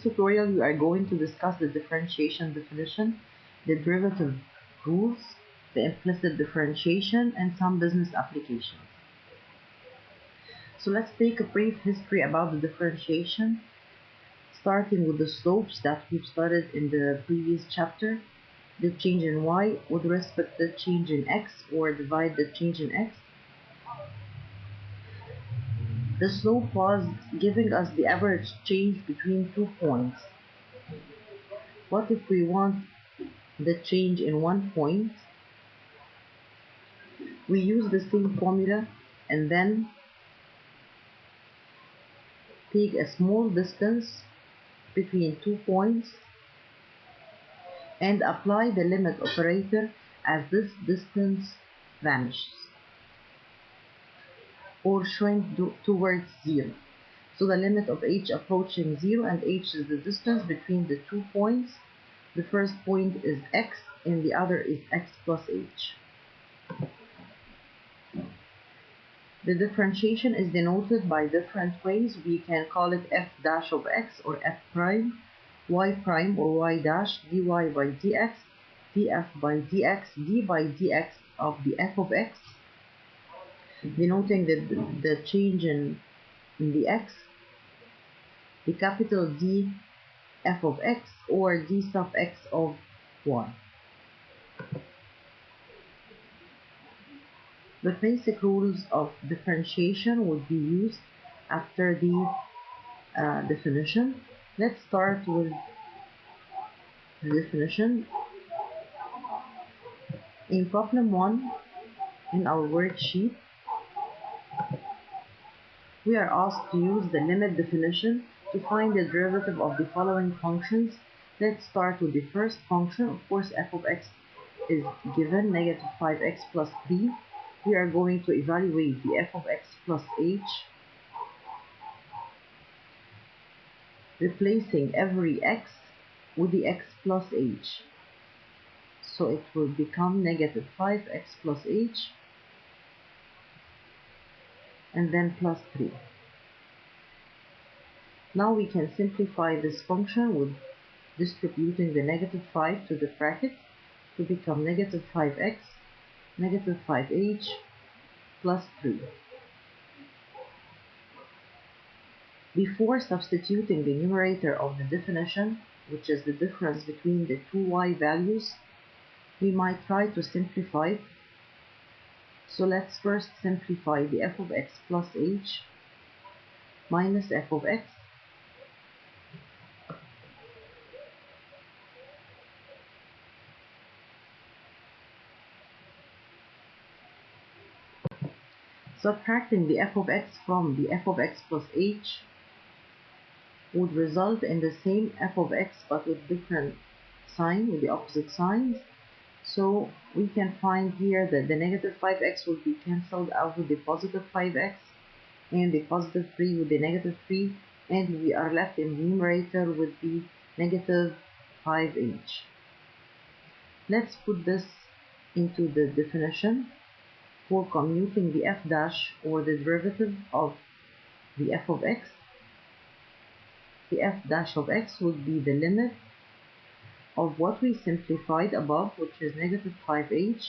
Tutorial we are going to discuss the differentiation definition, the derivative rules, the implicit differentiation, and some business applications. So let's take a brief history about the differentiation, starting with the slopes that we've studied in the previous chapter, the change in y with respect to the change in x, or divide the change in x. The slope was giving us the average change between 2 points. What if we want the change in 1 point? We use the same formula and then take a small distance between 2 points and apply the limit operator as this distance vanishes or shrink towards 0. So the limit of h approaching 0, and h is the distance between the 2 points. The first point is x and the other is x plus h. The differentiation is denoted by different ways. We can call it f dash of x or f prime, y prime or y dash, dy by dx, df by dx, d by dx of the f of x, denoting the change in the x, the capital D f of x or d sub x of y. The basic rules of differentiation would be used after the definition. Let's start with the definition. In problem 1 in our worksheet, we are asked to use the limit definition to find the derivative of the following functions. Let's start with the first function. Of course, f of x is given, negative 5x plus 3. We are going to evaluate the f of x plus h, replacing every x with the x plus h. So it will become negative 5x plus h and then plus 3. Now we can simplify this function with distributing the negative 5 to the bracket to become negative 5x, negative 5h plus 3. Before substituting the numerator of the definition, which is the difference between the two y values, we might try to simplify it. So let's first simplify the f of x plus h minus f of x. Subtracting the f of x from the f of x plus h would result in the same f of x but with different sign, with the opposite signs. So we can find here that the negative 5x will be cancelled out with the positive 5x and the positive 3 with the negative 3, and we are left in the numerator with the negative 5h. Let's put this into the definition for commuting the f dash or the derivative of the f of x. The f dash of x would be the limit of what we simplified above, which is negative 5h,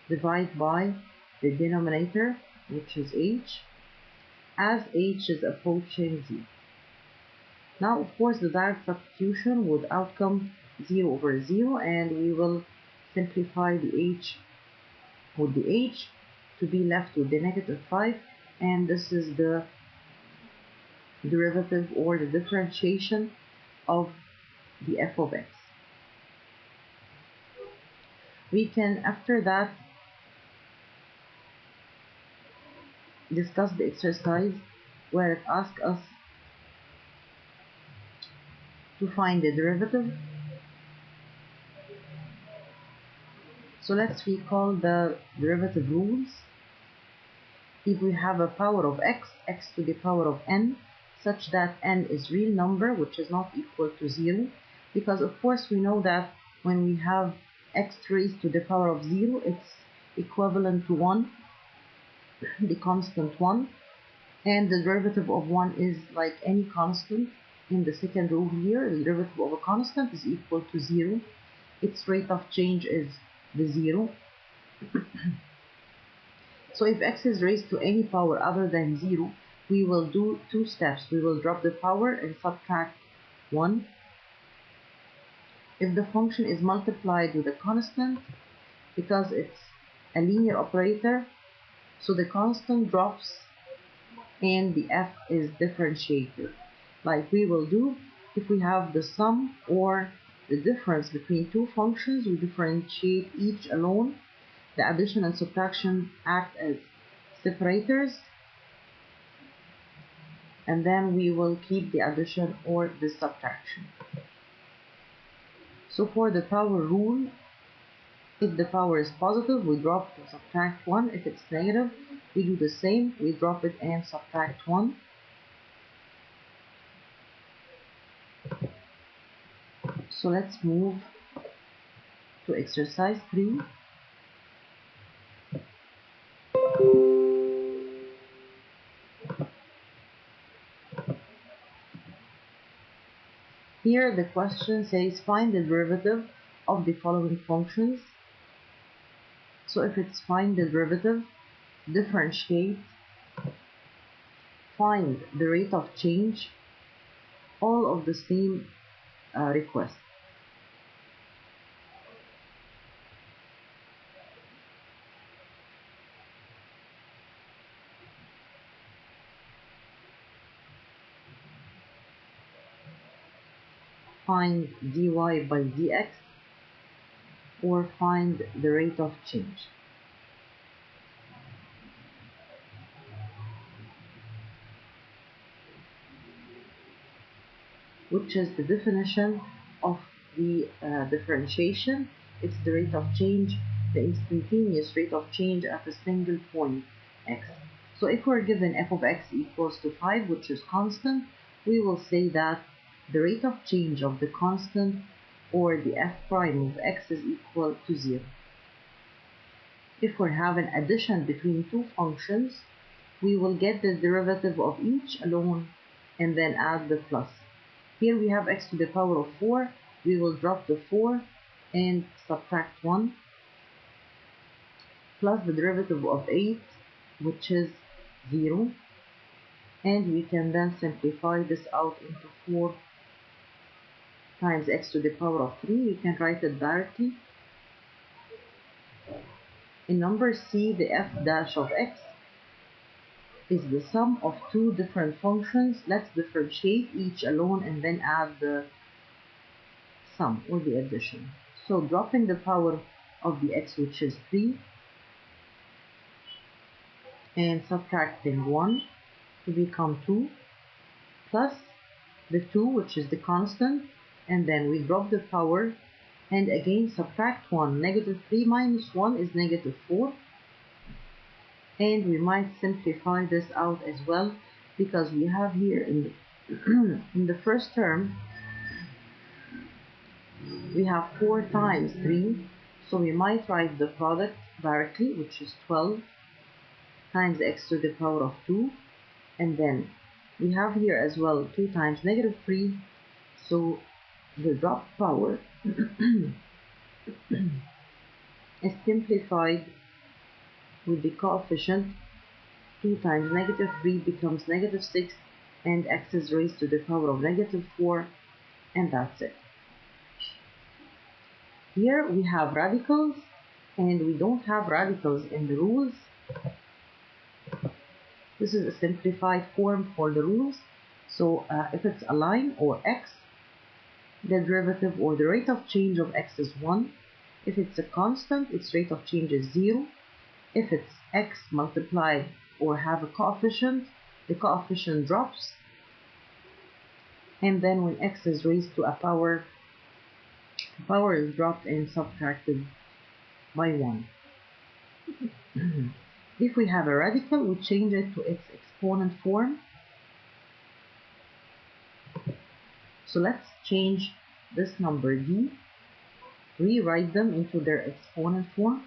divided by the denominator, which is h, as h is approaching 0. Now, of course, the direct substitution would outcome 0 over 0, and we will simplify the h with the h to be left with the negative 5, and this is the derivative or the differentiation of the f of x. We can, after that, discuss the exercise where it asks us to find the derivative. So let's recall the derivative rules. If we have a power of x, x to the power of n, such that n is real number which is not equal to 0, because of course we know that when we have x raised to the power of 0, it's equivalent to 1, the constant 1, and the derivative of 1 is like any constant, in the second rule here, the derivative of a constant is equal to 0. Its rate of change is the 0. So if x is raised to any power other than 0, we will do two steps. We will drop the power and subtract 1. If the function is multiplied with a constant, because it's a linear operator, so the constant drops and the f is differentiated, like we will do if we have the sum or the difference between two functions. We differentiate each alone. The addition and subtraction act as separators, and then we will keep the addition or the subtraction. So for the power rule, if the power is positive, we drop and subtract 1. If it's negative, we do the same. We drop it and subtract 1. So let's move to exercise 3. Here the question says find the derivative of the following functions. So if it's find the derivative, differentiate, find the rate of change, all of the same request. Find dy by dx, or find the rate of change. Which is the definition of the differentiation. It's the rate of change, the instantaneous rate of change at a single point x. So if we're given f of x equals to 5, which is constant, we will say that the rate of change of the constant or the f prime of x is equal to 0. If we have an addition between two functions, we will get the derivative of each alone and then add the plus. Here we have x to the power of 4. We will drop the 4 and subtract 1, plus the derivative of 8, which is 0. And we can then simplify this out into 4 times x to the power of 3. We can write it directly. In number C, the f dash of x is the sum of two different functions. Let's differentiate each alone and then add the sum or the addition. So dropping the power of the x, which is 3, and subtracting 1 to become 2, plus the 2, which is the constant, and then we drop the power and again subtract 1. Negative 3 minus 1 is negative 4. And we might simplify this out as well, because we have here in the, in the first term, we have 4 times 3. So we might write the product directly, which is 12 times x to the power of 2. And then we have here as well 2 times negative 3. So the drop power is simplified with the coefficient. 2 times negative 3 becomes negative 6, and x is raised to the power of negative 4, and that's it. Here we have radicals, and we don't have radicals in the rules. This is a simplified form for the rules. So if it's a line or x, the derivative or the rate of change of x is 1. If it's a constant, its rate of change is 0. If it's x multiplied or have a coefficient, the coefficient drops. And then when x is raised to a power, the power is dropped and subtracted by 1. If we have a radical, we change it to its exponent form. So let's change this number d, rewrite them into their exponent form.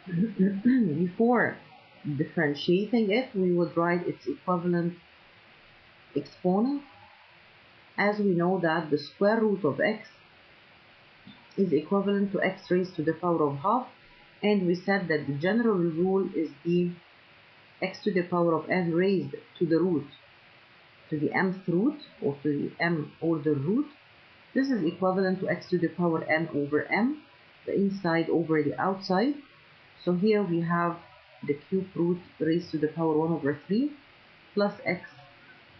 Before differentiating it, we would write its equivalent exponent. as we know that the square root of x is equivalent to x raised to the power of half, and we said that the general rule is the x to the power of n raised to the root, to the mth root, or to the m order root. This is equivalent to x to the power n over m, the inside over the outside. So here we have the cube root raised to the power 1 over 3 plus x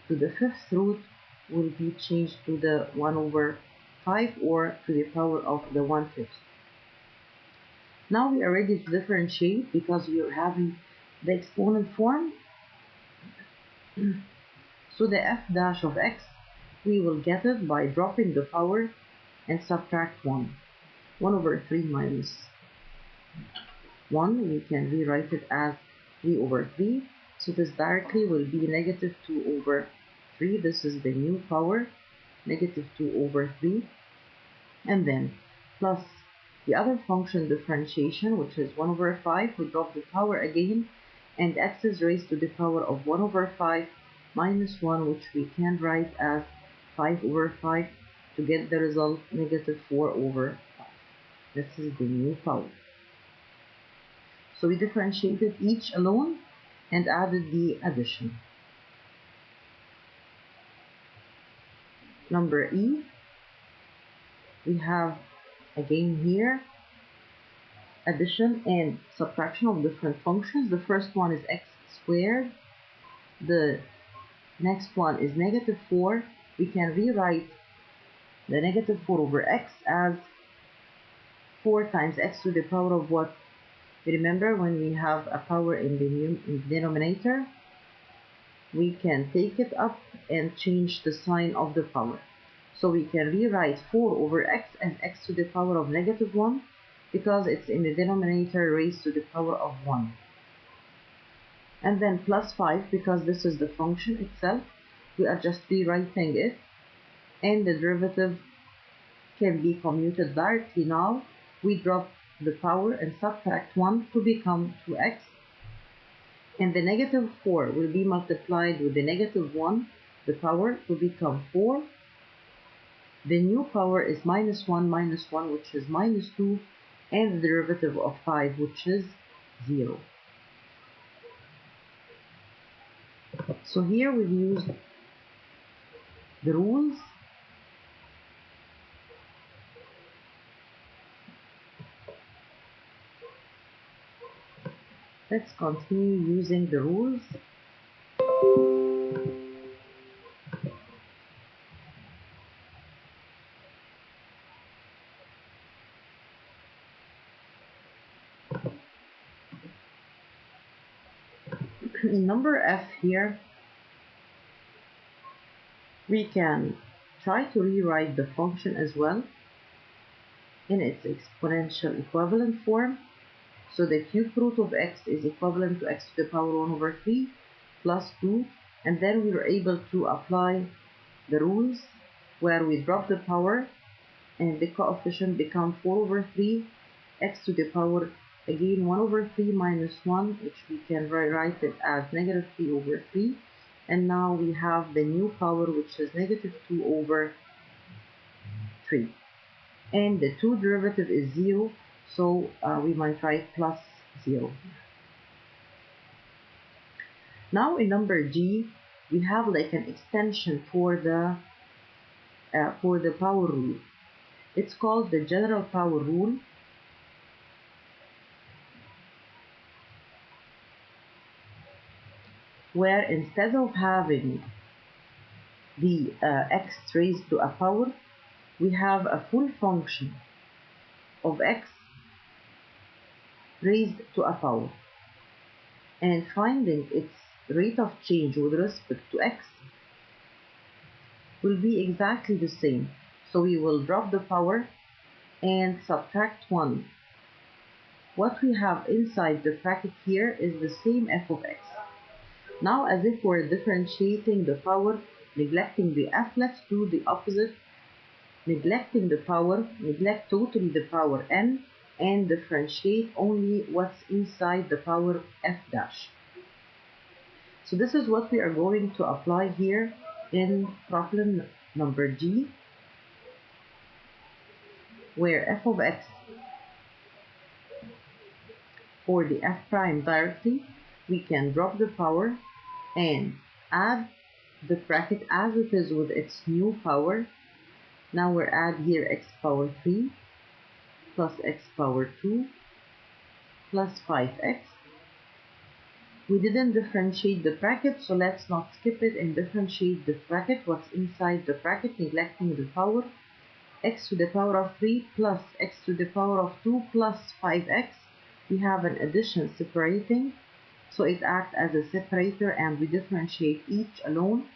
to the fifth root will be changed to the 1 over 5 or to the power of the 1/5. Now we are ready to differentiate because we are having the exponent form. So the f dash of x, we will get it by dropping the power and subtract 1. 1 over 3 minus 1, we can rewrite it as 3 over 3. So this directly will be negative 2 over 3. This is the new power, negative 2 over 3. And then plus the other function differentiation, which is 1 over 5. We drop the power again, and x is raised to the power of 1 over 5 minus 1, which we can write as 5 over 5 to get the result negative 4 over 5. This is the new power. So we differentiated each alone and added the addition. Number E, we have again here addition and subtraction of different functions. The first one is x squared. The next one is negative 4. We can rewrite the negative 4 over x as 4 times x to the power of what? Remember, when we have a power in the denominator, we can take it up and change the sign of the power. So we can rewrite 4 over x as x to the power of negative 1 because it's in the denominator raised to the power of 1. And then plus 5 because this is the function itself. We are just rewriting it, and the derivative can be commuted directly now. We drop the power and subtract 1 to become 2x, and the negative 4 will be multiplied with the negative 1, the power, to become 4. The new power is minus 1 minus 1, which is minus 2, and the derivative of 5, which is 0. So here we've used the rules. Let's continue using the rules. In number f here, we can try to rewrite the function as well in its exponential equivalent form. So the cube root of x is equivalent to x to the power 1 over 3 plus 2, and then we were able to apply the rules where we drop the power and the coefficient become 4 over 3 x to the power again 1 over 3 minus 1, which we can rewrite it as negative 3 over 3, and now we have the new power, which is negative 2 over 3, and the 2 derivative is 0, so we might write plus 0. Now in number G, we have like an extension for the power rule. It's called the general power rule. Where instead of having the x raised to a power, we have a full function of x raised to a power, and finding its rate of change with respect to x will be exactly the same. So we will drop the power and subtract 1. What we have inside the bracket here is the same f of x. Now, as if we're differentiating the power, neglecting the f, let's do the opposite. Neglecting the power, neglect totally the power n, and differentiate only what's inside the power f dash. So this is what we are going to apply here in problem number g, where f of x for the f prime directly, we can drop the power and add the bracket as it is with its new power. Now we're add here x power 3 plus x power 2 plus 5x. We didn't differentiate the bracket, so let's not skip it and differentiate the bracket, what's inside the bracket, neglecting the power. X to the power of 3 plus x to the power of 2 plus 5x. We have an addition separating, so it acts as a separator and we differentiate each alone.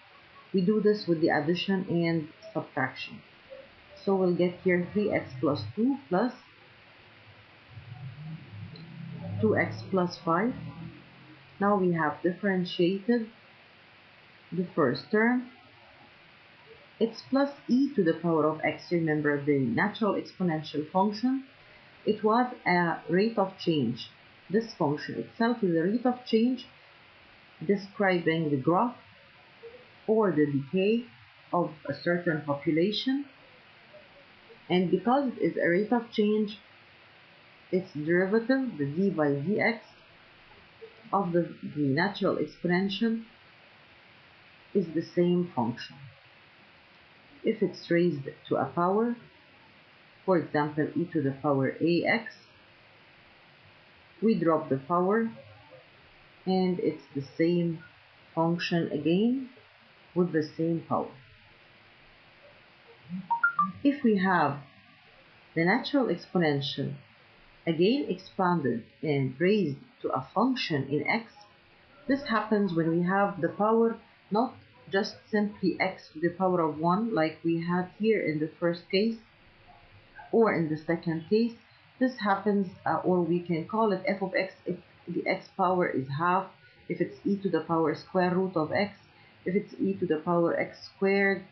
We do this with the addition and subtraction. So we'll get here 3x plus 2 plus 2x plus 5. Now we have differentiated the first term. It's plus e to the power of x. Remember the natural exponential function. It was a rate of change. This function itself is a rate of change describing the growth or the decay of a certain population. And because it is a rate of change, its derivative, the d by dx of the natural exponential, is the same function. If it's raised to a power, for example e to the power ax, we drop the power and it's the same function again with the same power. If we have the natural exponential again expanded and raised to a function in x, this happens when we have the power not just simply x to the power of 1 like we had here in the first case or in the second case. This happens, or we can call it f of x if the x power is half, if it's e to the power square root of x, if it's e to the power x squared.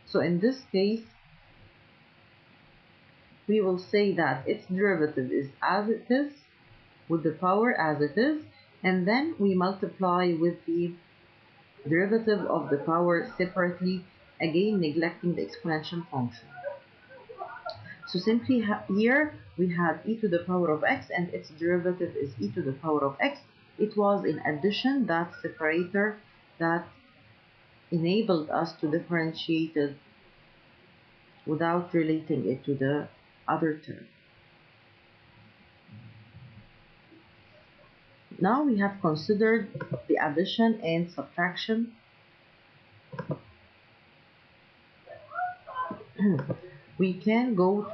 So in this case, we will say that its derivative is as it is, with the power as it is, and then we multiply with the derivative of the power separately, again neglecting the exponential function. So simply here we had e to the power of x and its derivative is e to the power of x. It was in addition that separator that enabled us to differentiate it without relating it to the other term. Now we have considered the addition and subtraction. We can go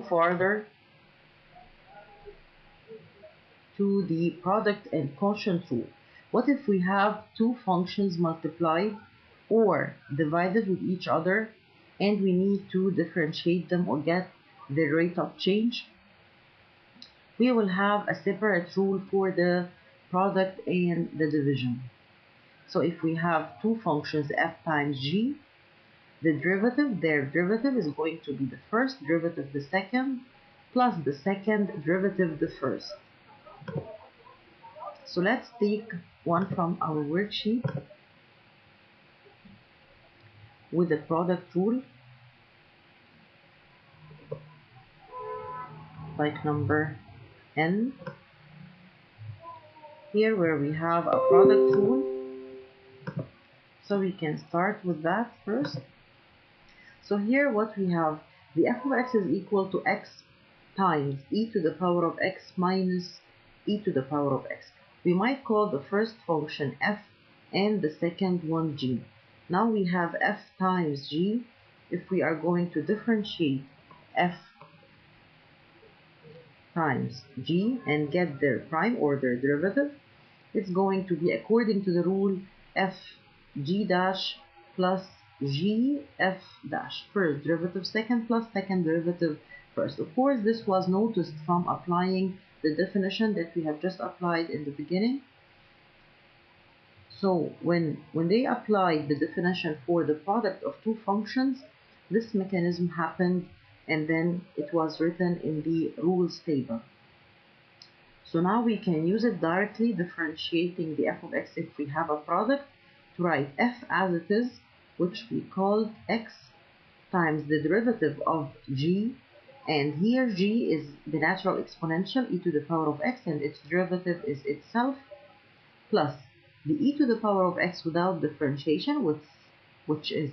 further to the product and quotient rule. What if we have two functions multiplied or divided with each other and we need to differentiate them or get the rate of change? We will have a separate rule for the product and the division. So if we have two functions f times g, the derivative, their derivative is going to be the first derivative the second plus the second derivative the first. So let's take one from our worksheet with the product rule, like number n, here where we have a product rule. So we can start with that first. So here what we have, the f of x is equal to x times e to the power of x minus e to the power of x. We might call the first function f and the second one g. Now we have f times g. If we are going to differentiate f times g and get their prime or their derivative, it's going to be according to the rule f g dash plus g f dash, first derivative second plus second derivative first. Of course, this was noticed from applying the definition that we have just applied in the beginning. So when they applied the definition for the product of two functions, this mechanism happened and then it was written in the rules table. So now we can use it directly, differentiating the f of x if we have a product, to write f as it is which we called x times the derivative of g, and here g is the natural exponential e to the power of x, and its derivative is itself, plus the e to the power of x without differentiation, which is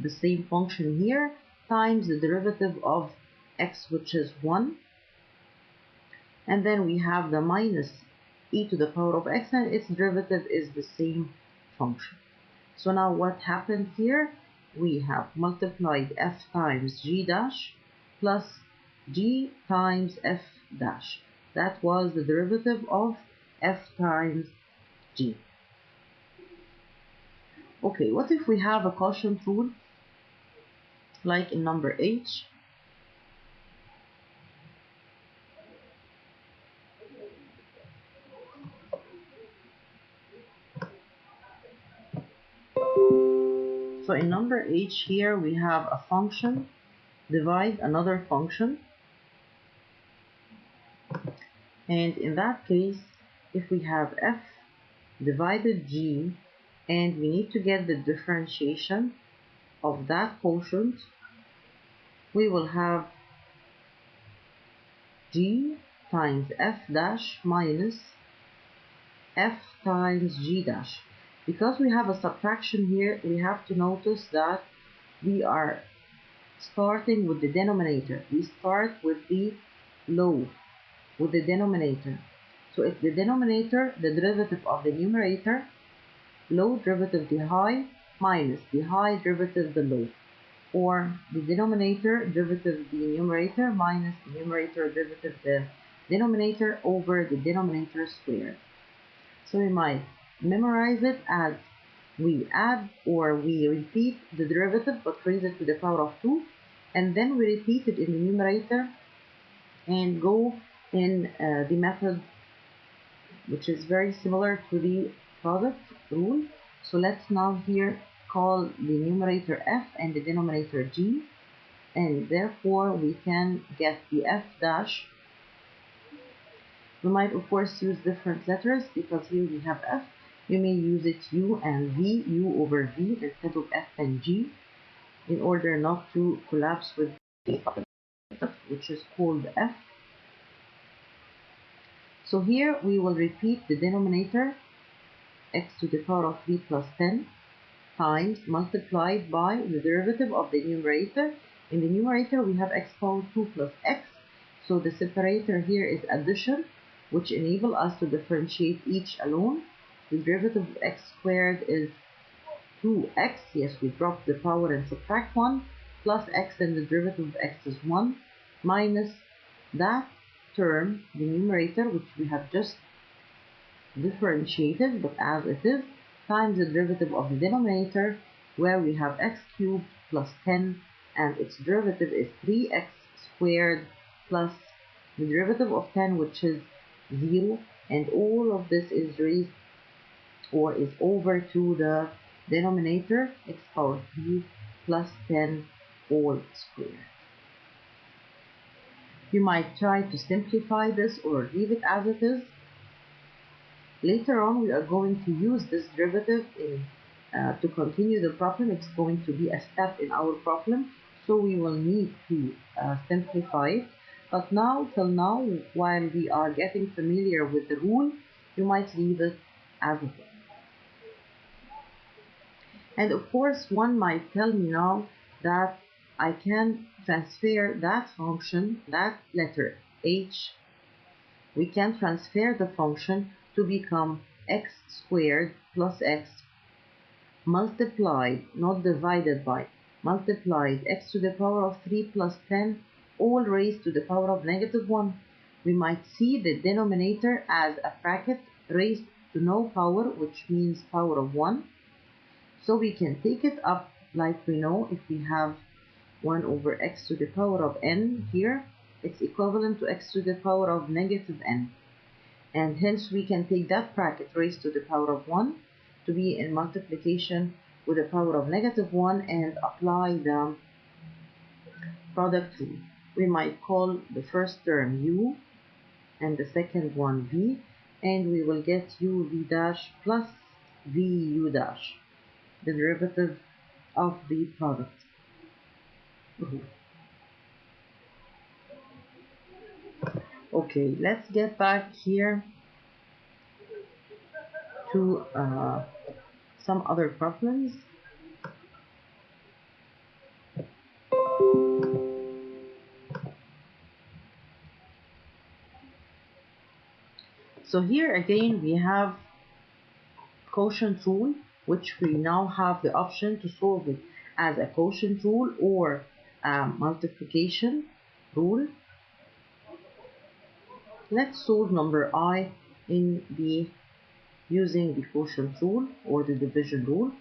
the same function here, times the derivative of x, which is 1, and then we have the minus e to the power of x, and its derivative is the same function. So now what happened here? We have multiplied f times g dash plus g times f dash. That was the derivative of f times g. Okay, what if we have a quotient rule like in number h? So in number h here we have a function divide another function, and in that case if we have f divided g and we need to get the differentiation of that quotient, we will have g times f dash minus f times g dash. Because we have a subtraction here, we have to notice that we are starting with the denominator. We start with the low, with the denominator. So if the denominator, the derivative of the numerator, low derivative the high minus the high derivative the low, or the denominator derivative the numerator minus the numerator derivative the denominator over the denominator squared. So we might memorize it as we add or we repeat the derivative but raise it to the power of 2, and then we repeat it in the numerator and go in the method which is very similar to the product rule. So let's now here call the numerator f and the denominator g, and therefore we can get the f dash. We might of course use different letters because here we have f. You may use it u and v, u over v instead of f and g, in order not to collapse with the which is called f. So here we will repeat the denominator x to the power of 3 plus 10 times multiplied by the derivative of the numerator. In the numerator we have x power 2 plus x, so the separator here is addition, which enable us to differentiate each alone. The derivative of x squared is 2x, yes, we drop the power and subtract 1, plus x, and the derivative of x is 1, minus that term, the numerator, which we have just differentiated but as it is, times the derivative of the denominator, where we have x cubed plus 10, and its derivative is 3x squared plus the derivative of 10, which is 0, and all of this is raised or is over to the denominator, x power 3 plus 10 all squared. You might try to simplify this or leave it as it is. Later on we are going to use this derivative to continue the problem. It's going to be a step in our problem, so we will need to simplify it. But now, till now, while we are getting familiar with the rule, you might leave it as it is. And of course, one might tell me now that I can transfer that function, that letter h, we can transfer the function to become x squared plus x multiplied, not divided by, multiplied x to the power of 3 plus 10, all raised to the power of negative 1. We might see the denominator as a bracket raised to no power, which means power of 1. So we can take it up like we know if we have 1 over x to the power of n here, it's equivalent to x to the power of negative n. And hence we can take that bracket raised to the power of 1 to be in multiplication with the power of negative 1 and apply the product rule. We might call the first term u and the second one v, and we will get u v dash plus v u dash, the derivative of the product. Okay, let's get back here to some other problems. So here again we have quotient rule, which we now have the option to solve it as a quotient rule or a multiplication rule. Let's solve number I in the using the quotient rule or the division rule.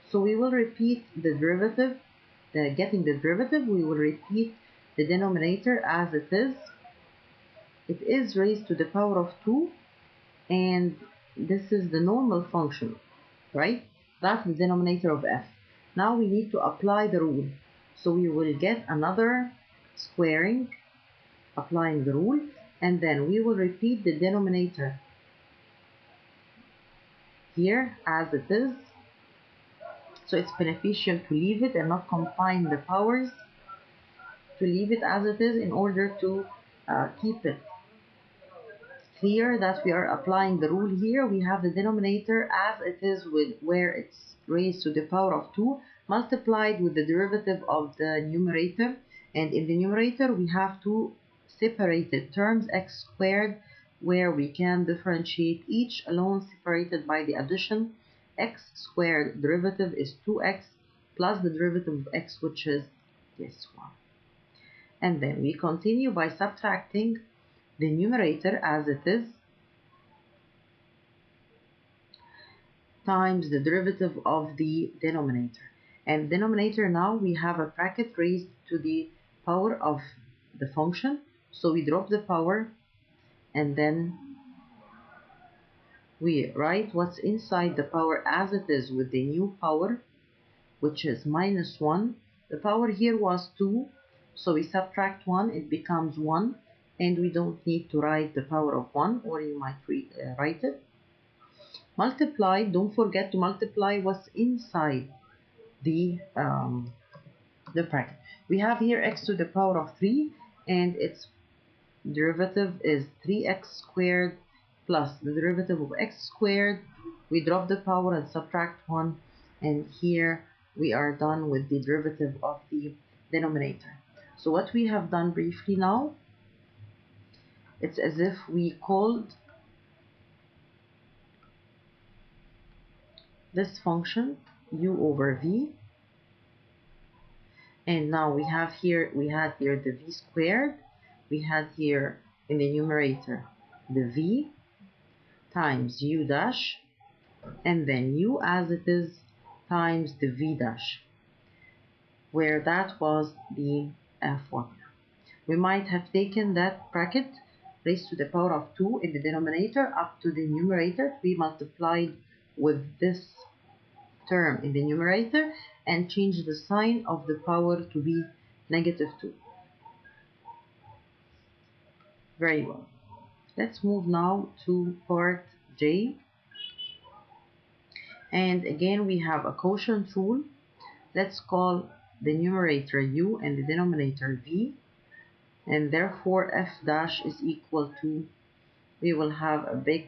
So we will repeat the derivative, getting the derivative, we will repeat the denominator as it is. It is raised to the power of 2, and this is the normal function, right? That's the denominator of f. Now we need to apply the rule. So we will get another squaring, applying the rule, and then we will repeat the denominator here as it is. So it's beneficial to leave it and not combine the powers, to leave it as it is in order to keep it clear that we are applying the rule here. We have the denominator as it is with where it's raised to the power of 2 multiplied with the derivative of the numerator, and in the numerator we have two separated terms, x squared, where we can differentiate each alone separated by the addition. X squared derivative is 2x plus the derivative of x, which is this one. And then we continue by subtracting the numerator as it is times the derivative of the denominator. And denominator, now we have a bracket raised to the power of the function, so we drop the power and then we write what's inside the power as it is with the new power, which is minus 1. The power here was 2, so we subtract 1, it becomes 1, and we don't need to write the power of 1, or you might write it. Multiply, don't forget to multiply what's inside the bracket. We have here x to the power of 3, and its derivative is 3x squared plus the derivative of x squared. We drop the power and subtract 1, and here we are done with the derivative of the denominator. So what we have done briefly now, it's as if we called this function u over v, and now we had here the v squared, we had here in the numerator the v times u dash, and then u as it is times the v dash, where that was the formula. We might have taken that bracket raised to the power of 2 in the denominator up to the numerator to be multiplied with this term in the numerator and change the sign of the power to be negative 2. Very well. Let's move now to part J. And again we have a quotient rule. Let's call the numerator u and the denominator v, and therefore f dash is equal to, we will have a big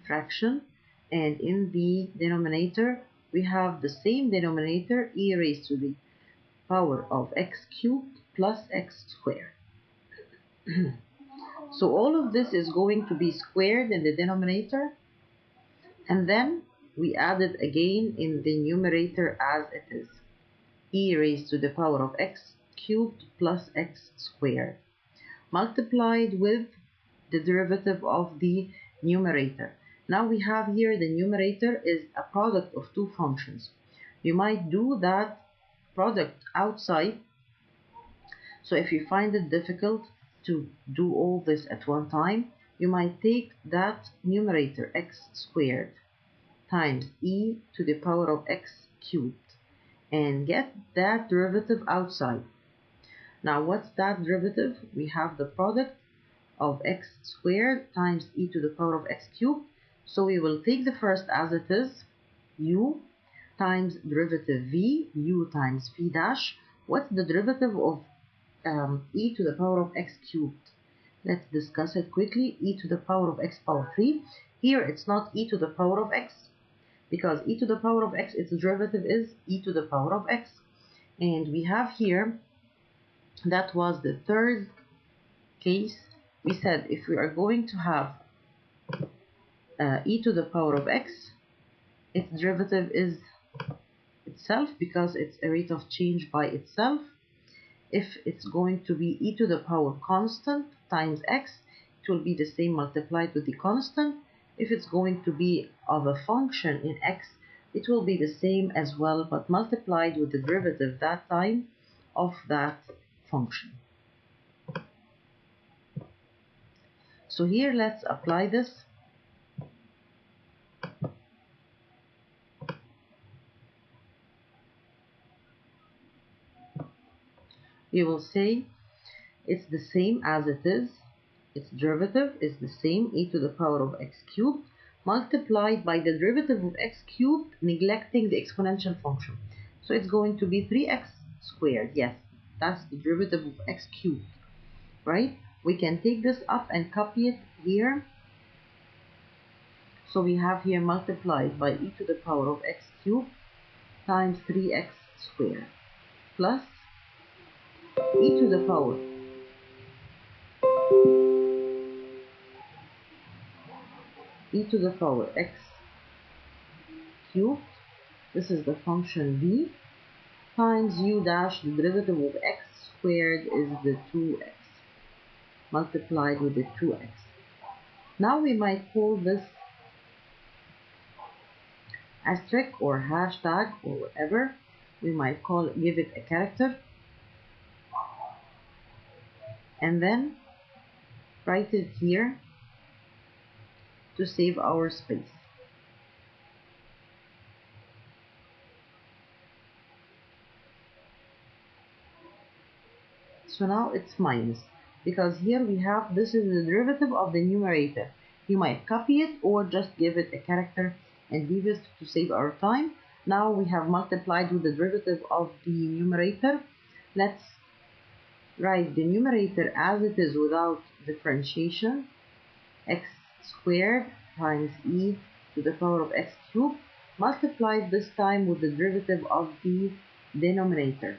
fraction, and in the denominator we have the same denominator, e raised to the power of x cubed plus x squared. So all of this is going to be squared in the denominator, and then we add it again in the numerator as it is, e raised to the power of x cubed plus x squared, multiplied with the derivative of the numerator. Now we have here the numerator is a product of two functions. You might do that product outside, so if you find it difficult to do all this at one time, you might take that numerator x squared times e to the power of x cubed and get that derivative outside. Now what's that derivative? We have the product of x squared times e to the power of x cubed. So we will take the first as it is, u, times derivative v, u times v dash. What's the derivative of e to the power of x cubed? Let's discuss it quickly. E to the power of x power 3. Here it's not e to the power of x, because e to the power of x, its derivative is e to the power of x. And we have here, that was the third case. We said if we are going to have e to the power of x, its derivative is itself, because it's a rate of change by itself. If it's going to be e to the power constant times x, it will be the same multiplied with the constant. If it's going to be of a function in x, it will be the same as well, but multiplied with the derivative that time of that function. So here let's apply this. We will say it's the same as it is. Its derivative is the same, e to the power of x cubed, multiplied by the derivative of x cubed, neglecting the exponential function. So it's going to be 3x squared. Yes, that's the derivative of x cubed, right? We can take this up and copy it here. So we have here multiplied by e to the power of x cubed times 3x squared plus e to the power x cubed, this is the function v, times u dash, the derivative of x squared is the 2x, multiplied with the 2x. Now we might call this asterisk or hashtag or whatever. We might give it a character, and then write it here to save our space. So now it's minus, because here we have, this is the derivative of the numerator. You might copy it or just give it a character and leave it to save our time. Now we have multiplied with the derivative of the numerator. Let's write the numerator as it is without differentiation. X squared times e to the power of x cubed, multiplied this time with the derivative of the denominator.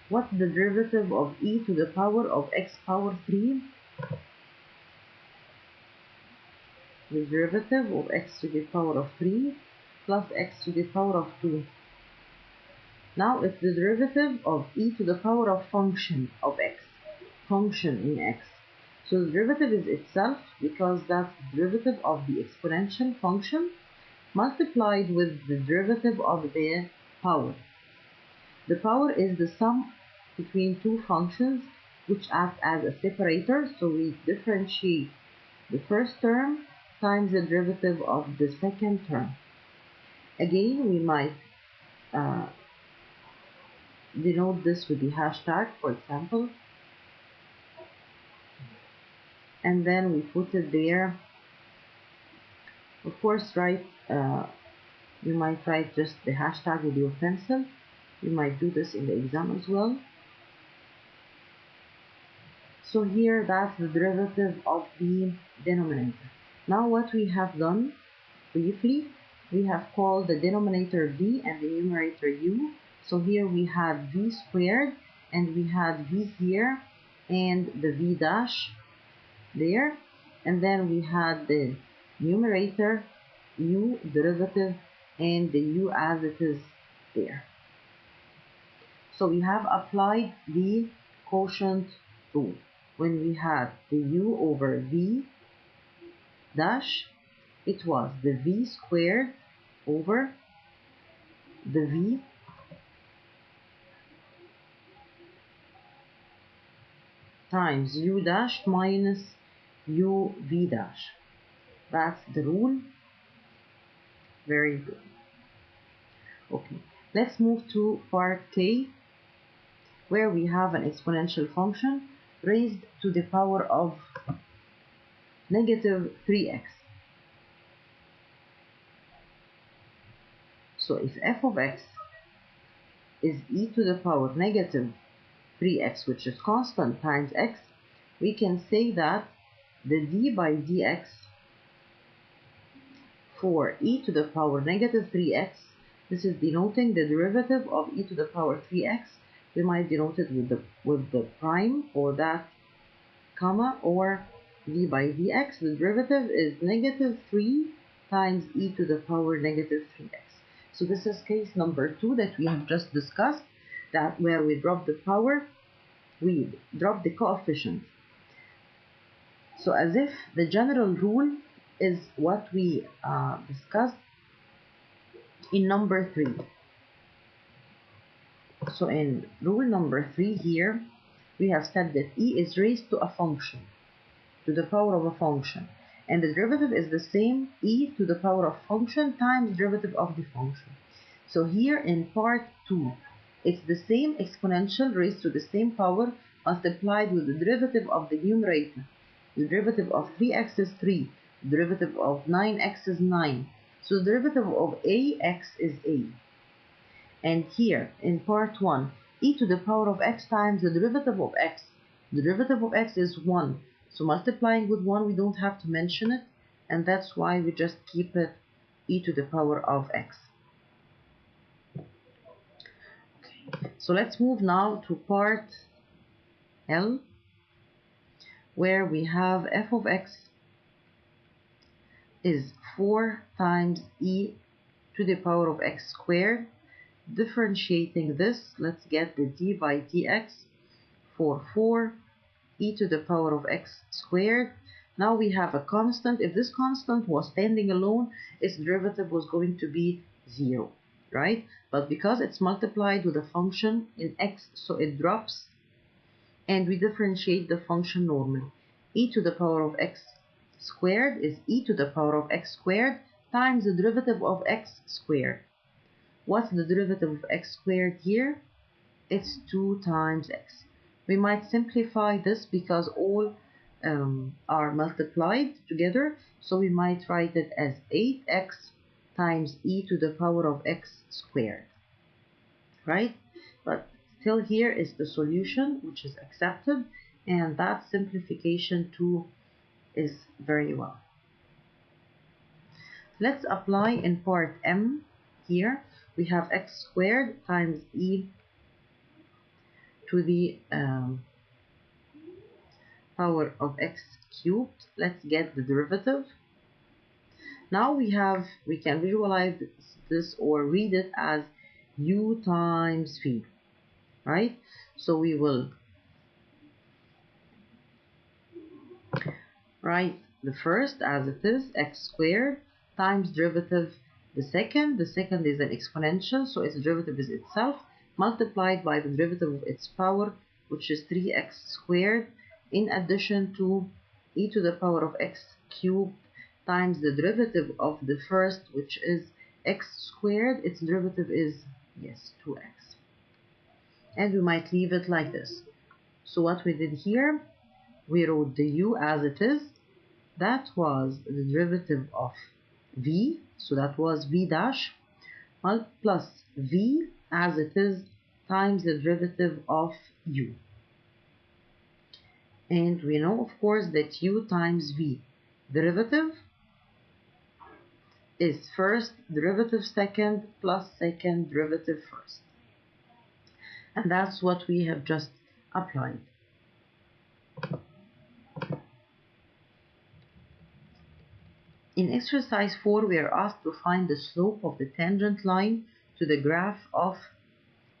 What's the derivative of e to the power of x power 3? The derivative of x to the power of 3 plus x to the power of 2. Now it's the derivative of e to the power of function of x, function in x. So the derivative is itself, because that's the derivative of the exponential function multiplied with the derivative of the power. The power is the sum between two functions which act as a separator, so we differentiate the first term times the derivative of the second term. Again, we might denote this with the hashtag, for example, and then we put it there. Of course, you might write just the hashtag with your pencil. You might do this in the exam as well. So here, that's the derivative of the denominator. Now what we have done, briefly, we have called the denominator v and the numerator u. So here we had v squared, and we had v here, and the v dash there, and then we had the numerator u derivative and the u as it is there. So we have applied the quotient rule. When we had the u over v dash, it was the v squared over the v times u dash minus u v dash. That's the rule. Very good. Okay, let's move to part K, where we have an exponential function raised to the power of negative 3x. So if f of x is e to the power negative 3x, which is constant, times x, we can say that the d by dx for e to the power negative 3x, this is denoting the derivative of e to the power 3x. We might denote it with the prime for that comma, or d by dx, the derivative is negative 3 times e to the power negative 3x. So this is case number 2 that we have just discussed, that where we drop the power, we drop the coefficient. So as if the general rule is what we discussed in number 3. So in rule number 3 here, we have said that e is raised to a function, to the power of a function, and the derivative is the same, e to the power of function times derivative of the function. So here in part 2, it's the same exponential raised to the same power multiplied with the derivative of the numerator. The derivative of 3x is 3, the derivative of 9x is 9. So the derivative of ax is a. And here in part 1, e to the power of x times the derivative of x. The derivative of x is 1. So multiplying with 1, we don't have to mention it, and that's why we just keep it e to the power of x. Okay. So let's move now to part L, where we have f of x is 4 times e to the power of x squared. Differentiating this, let's get the d by dx for 4 e to the power of x squared. Now we have a constant. If this constant was standing alone, its derivative was going to be 0, right? But because it's multiplied with a function in x, so it drops, and we differentiate the function normally. E to the power of x squared is e to the power of x squared times the derivative of x squared. What's the derivative of x squared here? It's 2 times x. We might simplify this because all are multiplied together, so we might write it as 8x times e to the power of x squared, right? But still here is the solution, which is accepted, and that simplification too is very well. Let's apply in part M here. We have x squared times e to the power of x cubed. Let's get the derivative. Now we can visualize this or read it as u times v, right? So we will write the first as it is, x squared times derivative the second is an exponential, so its derivative is itself, multiplied by the derivative of its power, which is 3x squared, in addition to e to the power of x cubed times the derivative of the first, which is x squared. Its derivative is, yes, 2x. And we might leave it like this. So what we did here, we wrote the u as it is. That was the derivative of v, so that was v dash, plus v as it is times the derivative of u. And we know, of course, that u times v derivative is first derivative second plus second derivative first. And that's what we have just applied. In exercise 4, we are asked to find the slope of the tangent line to the graph of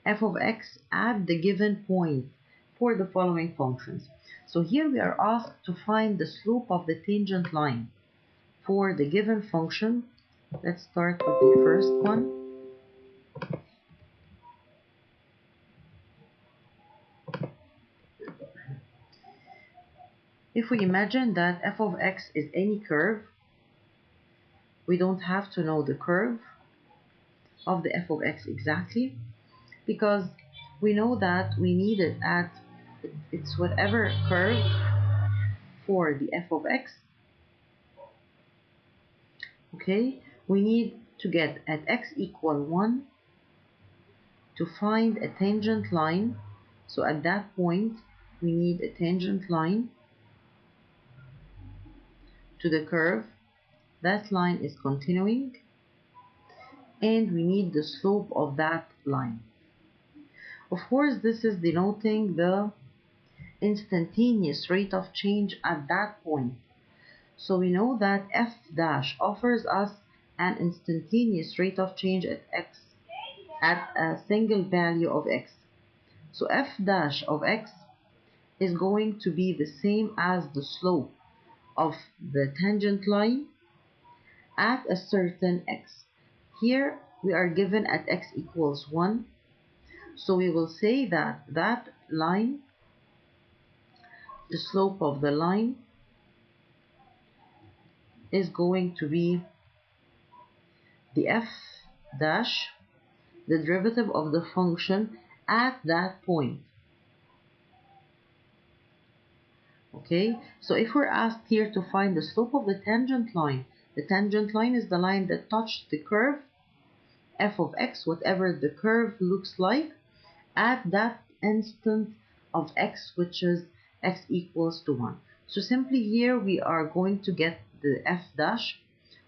f of x at the given point for the following functions. So here we are asked to find the slope of the tangent line for the given function. Let's start with the first one. If we imagine that f of x is any curve, we don't have to know the curve of the f of x exactly, because we know that we need it at it's whatever curve for the f of x. Okay, we need to get at x equal 1 to find a tangent line. So at that point we need a tangent line to the curve. That line is continuing, and we need the slope of that line. Of course, this is denoting the instantaneous rate of change at that point. So we know that f dash offers us an instantaneous rate of change at x at a single value of x. So f dash of x is going to be the same as the slope of the tangent line at a certain x. Here we are given at x equals 1. So we will say that that line, the slope of the line, is going to be the f dash, the derivative of the function at that point. Okay, so if we're asked here to find the slope of the tangent line is the line that touched the curve f of x, whatever the curve looks like, at that instant of x, which is x equals to 1. So simply here we are going to get the f dash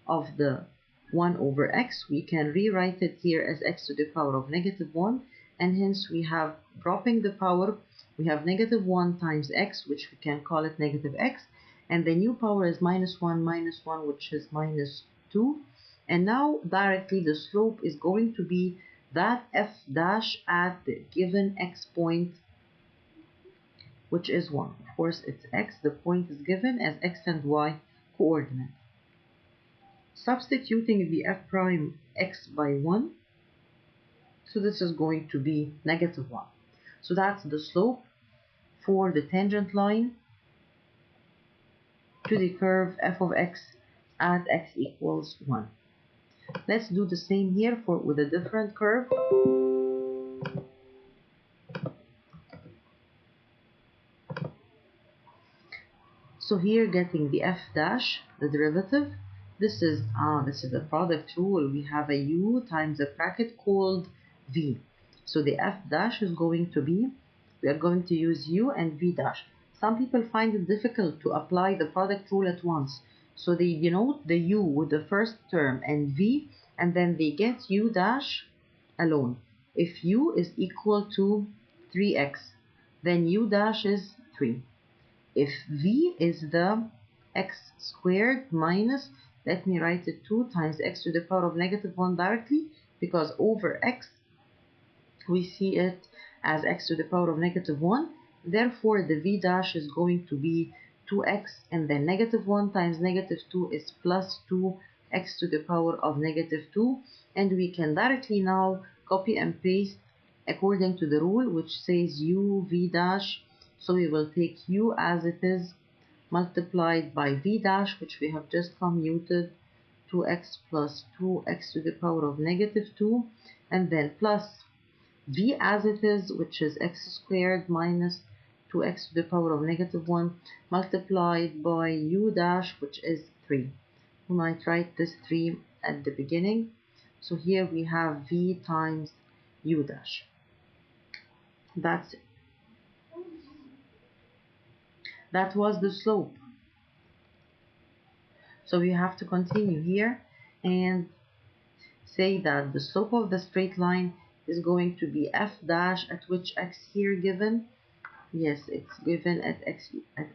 of the 1 over x. We can rewrite it here as x to the power of negative 1, and hence we have, dropping the power, we have negative 1 times x, which we can call it negative x, and the new power is minus 1, which is minus 2. And now directly the slope is going to be that f dash at the given x point, which is 1. Of course, it's x. The point is given as x and y coordinate. Substituting the f prime x by 1, so this is going to be negative 1. So that's the slope for the tangent line to the curve f of x at x equals 1. Let's do the same here with a different curve. So here, getting the f dash, the derivative, this is the product rule. We have a u times a bracket called v. So the f dash is going to be, we are going to use u and v dash. Some people find it difficult to apply the product rule at once. So they denote the u with the first term and v, and then they get u dash alone. If u is equal to 3x, then u dash is 3. If v is the x squared minus, let me write it 2 times x to the power of negative 1 directly, because over x we see it as x to the power of negative 1. Therefore, the v dash is going to be 2x, and then negative 1 times negative 2 is plus 2x to the power of negative 2. And we can directly now copy and paste according to the rule, which says u v dash. So we will take u as it is, multiplied by v dash, which we have just commuted, 2x plus 2x to the power of negative 2, and then plus v as it is, which is x squared minus 2x to the power of negative 1, multiplied by u dash, which is 3. We might write this 3 at the beginning. So here we have v times u dash. That's it. That was the slope. So we have to continue here and say that the slope of the straight line is going to be f dash at which x here given? Yes, it's given at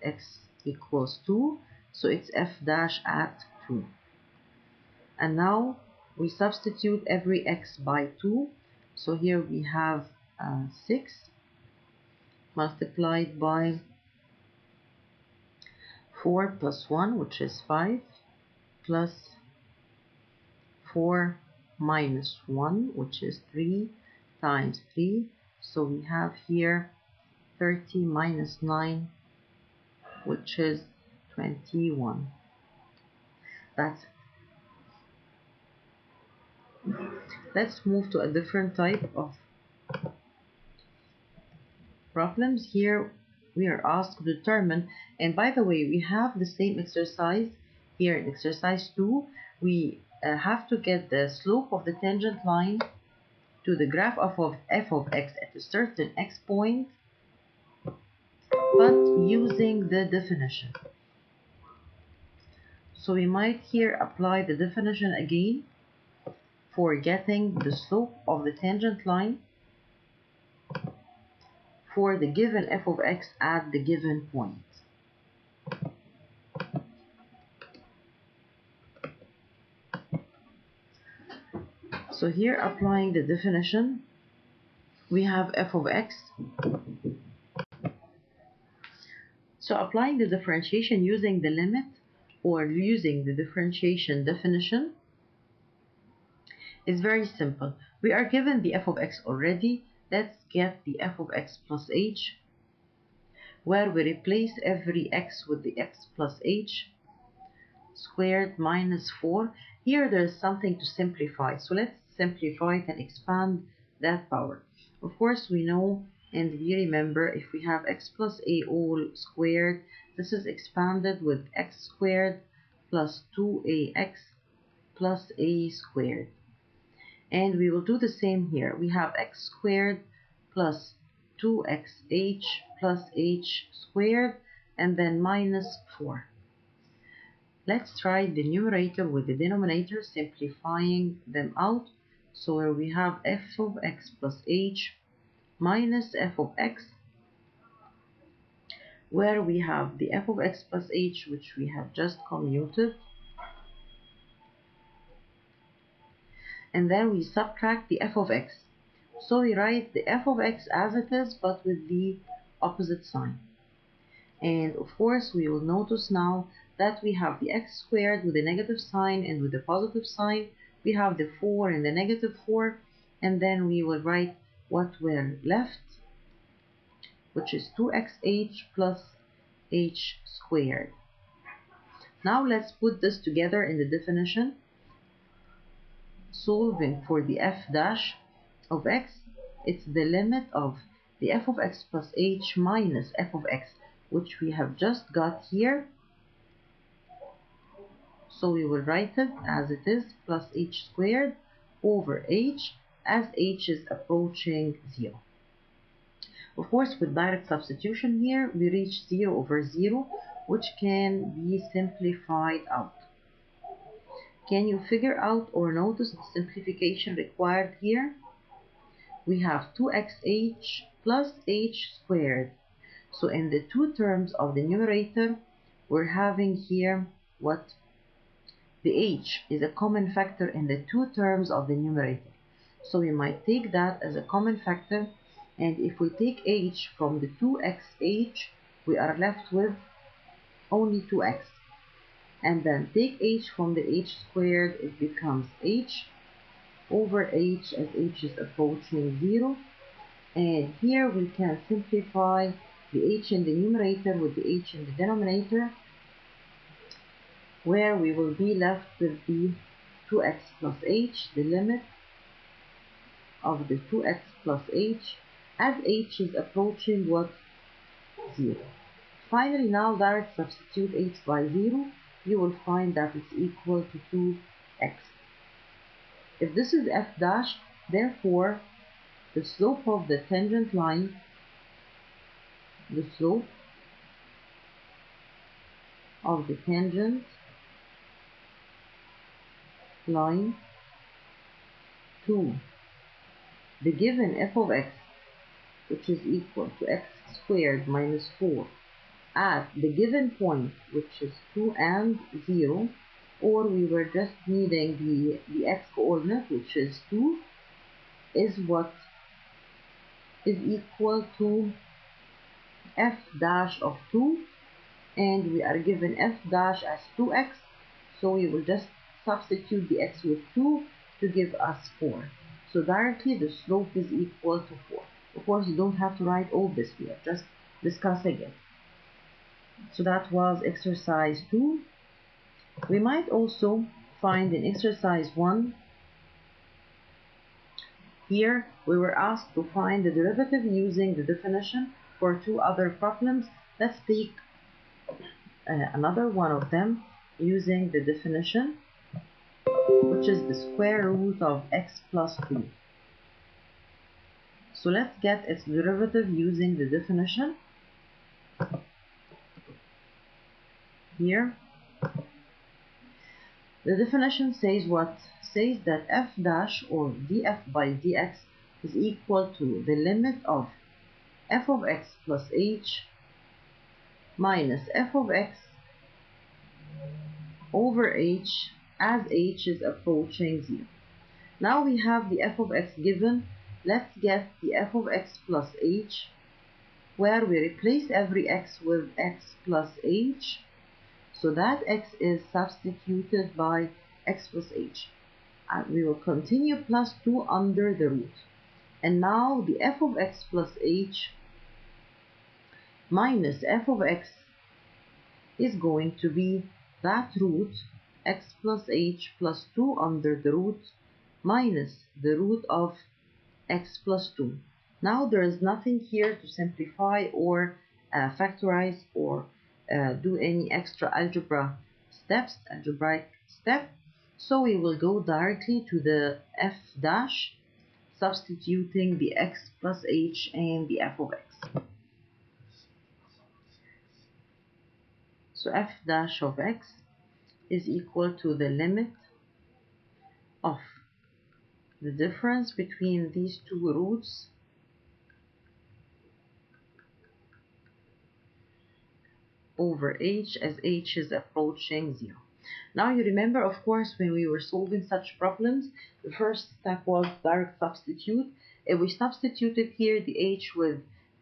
x equals 2. So it's f dash at 2. And now we substitute every x by 2. So here we have 6 multiplied by 4 plus 1, which is 5, plus 4 minus 1, which is 3, times 3. So we have here 30 minus 9, which is 21. That's it. Let's move to a different type of problems. Here we are asked to determine, and by the way, we have the same exercise here in exercise 2. We have to get the slope of the tangent line to the graph of f of x at a certain x point, but using the definition. So we might here apply the definition again for getting the slope of the tangent line for the given f of x at the given point. So here, applying the definition, we have f of x. So applying the differentiation using the limit or using the differentiation definition is very simple. We are given the f of x already. Let's get the f of x plus h, where we replace every x with the x plus h squared minus 4. Here there is something to simplify, so let's simplify it and expand that power. Of course, we know and we remember, if we have x plus a all squared, this is expanded with x squared plus 2ax plus a squared. And we will do the same here. We have x squared plus 2xh plus h squared and then minus 4. Let's try the numerator with the denominator, simplifying them out. So where we have f of x plus h minus f of x, where we have the f of x plus h, which we have just commuted, and then we subtract the f of x. So we write the f of x as it is, but with the opposite sign. And of course, we will notice now that we have the x squared with a negative sign and with a positive sign. We have the 4 and the negative 4, and then we will write what we're left, which is 2xh plus h squared. Now let's put this together in the definition. Solving for the f dash of x, it's the limit of the f of x plus h minus f of x, which we have just got here. So we will write it as it is, plus h squared over h, as h is approaching 0. Of course, with direct substitution here, we reach 0 over 0, which can be simplified out. Can you figure out or notice the simplification required here? We have 2xh plus h squared. So in the two terms of the numerator, we're having here what? The h is a common factor in the two terms of the numerator. So we might take that as a common factor, and if we take h from the 2xh, we are left with only 2x. And then take h from the h squared, it becomes h over h, as h is approaching 0. And here we can simplify the h in the numerator with the h in the denominator, where we will be left with the 2x plus h, the limit of the 2x plus h, as h is approaching what? 0. Finally, now direct substitute h by 0, you will find that it's equal to 2x. If this is f dash, therefore the slope of the tangent line, the slope of the tangent line to the given f of x, which is equal to x squared minus 4, at the given point, which is 2 and 0, or we were just needing the x coordinate, which is 2, is what is equal to f dash of 2, and we are given f dash as 2x, so we will just substitute the x with 2 to give us 4. So directly the slope is equal to 4. Of course, you don't have to write all this, we are just discussing it. So that was exercise 2. We might also find in exercise 1, here we were asked to find the derivative using the definition for two other problems. Let's take another one of them using the definition. which is the square root of x plus 2. So let's get its derivative using the definition. Here, the definition says what? Says that f dash or df by dx is equal to the limit of f of x plus h minus f of x over h as h is approaching 0. Now we have the f of x given. Let's get the f of x plus h, where we replace every x with x plus h, so that x is substituted by x plus h. And we will continue plus 2 under the root. And now the f of x plus h minus f of x is going to be that root, x plus h plus 2 under the root minus the root of x plus 2. Now there is nothing here to simplify or factorize or do any extra algebraic step. So we will go directly to the f dash, substituting the x plus h and the f of x. So f dash of x is equal to the limit of the difference between these two roots over h as h is approaching 0. Now you remember, of course, when we were solving such problems, the first step was direct substitute. If we substituted here the h with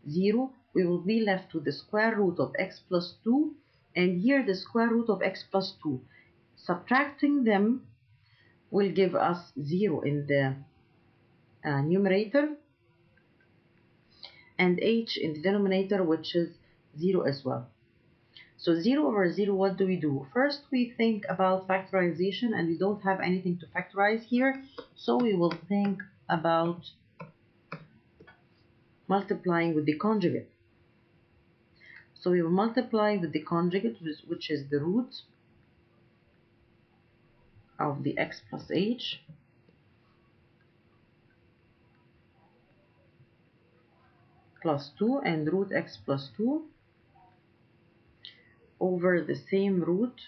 0, we will be left with the square root of x plus 2, and here the square root of x plus 2. Subtracting them will give us 0 in the numerator, and h in the denominator, which is 0 as well. So 0 over 0, what do we do? First, we think about factorization, and we don't have anything to factorize here. So we will think about multiplying with the conjugate. So we will multiply with the conjugate, which is the root of the x plus h plus 2 and root x plus 2 over the same root,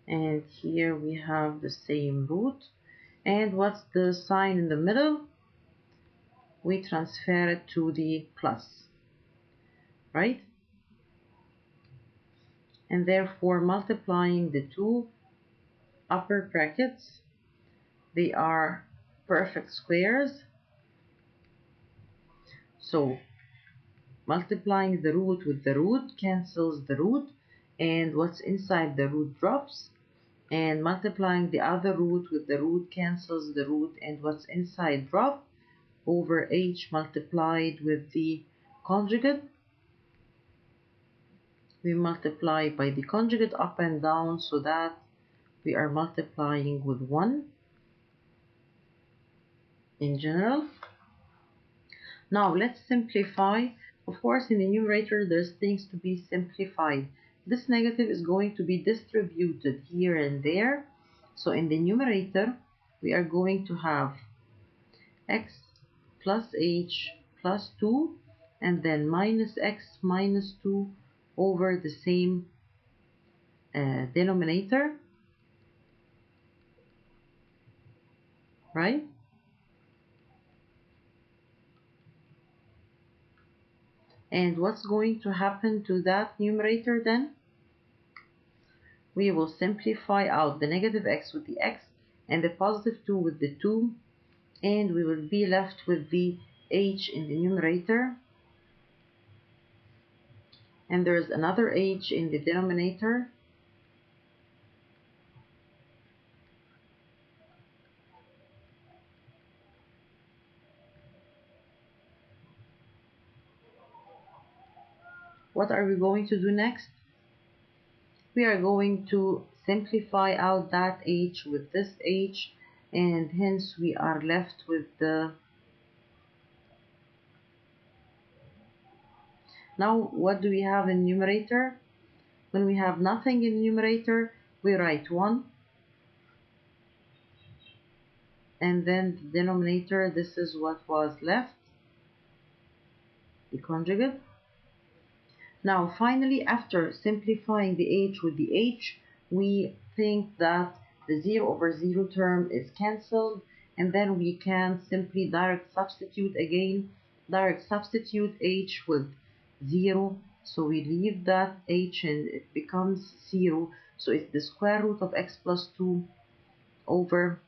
and here we have the same root. And what's the sign in the middle? We transfer it to the plus, right? And therefore multiplying the two upper brackets, they are perfect squares. So multiplying the root with the root cancels the root, and what's inside the root drops, and multiplying the other root with the root cancels the root, and what's inside drop over h multiplied with the conjugate. We multiply by the conjugate up and down, so that we are multiplying with 1 in general. Now let's simplify. Of course, in the numerator there's things to be simplified. This negative is going to be distributed here and there. So in the numerator we are going to have x plus h plus 2 and then minus x minus 2 over the same denominator, right? And what's going to happen to that numerator then? We will simplify out the negative x with the x and the positive 2 with the 2, and we will be left with the h in the numerator, and there is another h in the denominator, What are we going to do next? We are going to simplify out that h with this h, and hence we are left with the... Now what do we have in numerator? When we have nothing in numerator, we write 1, and then the denominator, this is what was left, the conjugate. Now finally, after simplifying the h with the h, we think that the 0 over 0 term is cancelled, and then we can simply direct substitute again, direct substitute h with 0, so we leave that h and it becomes 0, so it's the square root of x plus 2 over